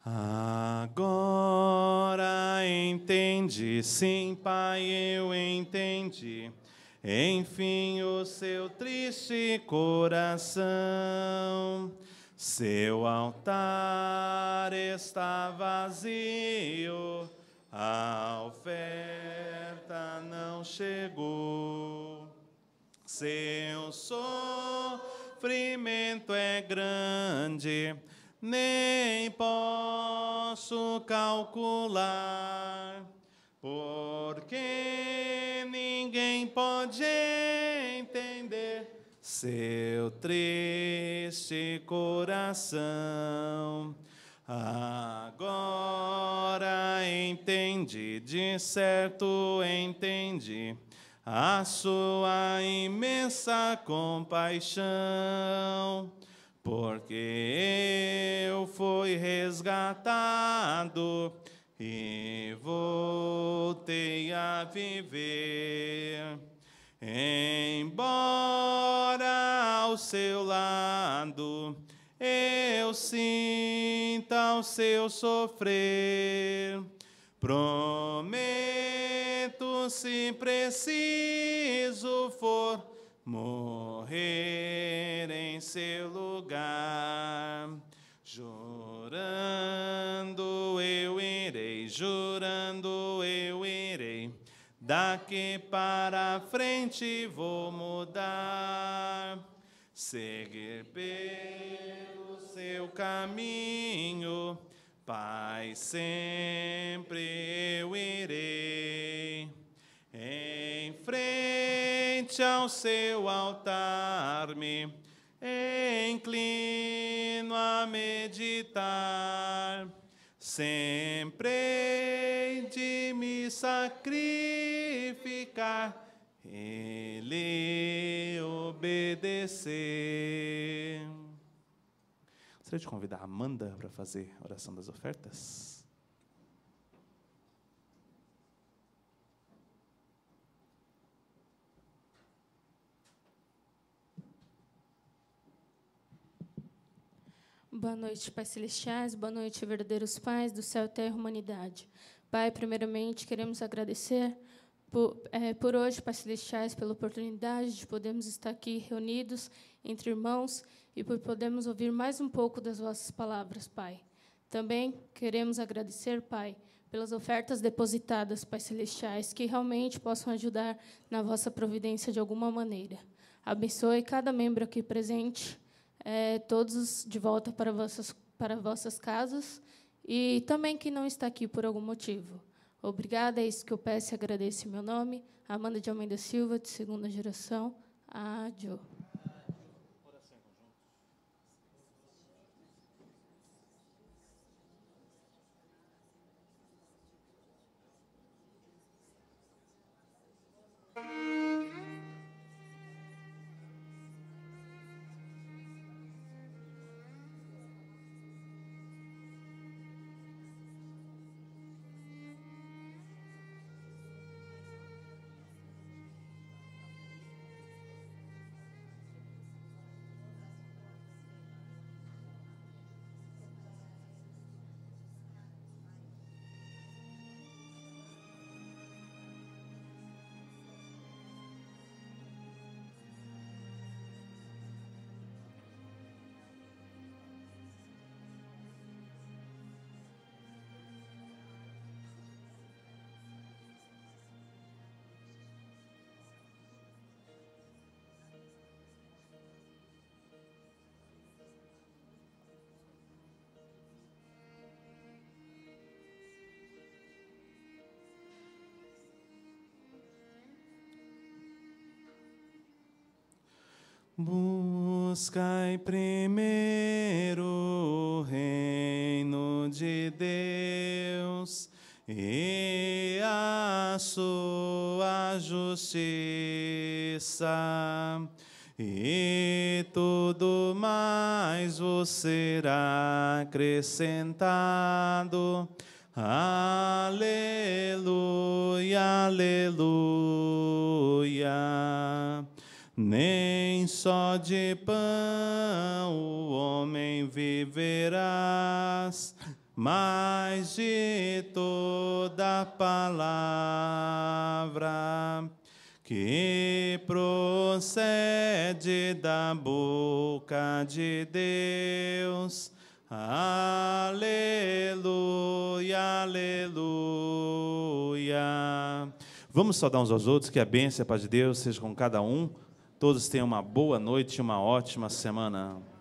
Agora entendi, sim, Pai, eu entendi. Enfim, o seu triste coração, seu altar está vazio, a oferta não chegou. Seu sofrimento é grande, nem posso calcular, porque ninguém pode entender seu triste coração. Agora entendi, de certo entendi, a sua imensa compaixão, porque eu fui resgatado e voltei a viver. Embora ao seu lado eu sinta o seu sofrer, prometo, se preciso for, morrer em seu lugar. Jurando eu irei, daqui para frente vou mudar, seguir pelo seu caminho, Pai, sempre eu irei. Em frente ao seu altar me inclino a meditar, sempre hei de me sacrificar e lhe obedecer. Gostaria de convidar a Amanda para fazer a oração das ofertas. Boa noite, Pai Celestiais, boa noite, verdadeiros pais do céu, terra e humanidade. Pai, primeiramente, queremos agradecer por hoje, Pai Celestiais, pela oportunidade de podermos estar aqui reunidos entre irmãos e por podermos ouvir mais um pouco das vossas palavras, Pai. Também queremos agradecer, Pai, pelas ofertas depositadas, Pai Celestiais, que realmente possam ajudar na vossa providência de alguma maneira. Abençoe cada membro aqui presente, todos de volta para vossas casas, e também quem não está aqui por algum motivo. Obrigada, é isso que eu peço e agradeço em meu nome, Amanda de Almeida Silva, de 2ª geração. Adio. Buscai primeiro o reino de Deus e a sua justiça, e tudo mais vos será acrescentado. Aleluia, aleluia. Nem só de pão o homem viverás, mas de toda palavra que procede da boca de Deus. Aleluia, aleluia. Vamos saudar uns aos outros, que a bênção e a paz de Deus seja com cada um. Todos tenham uma boa noite e uma ótima semana.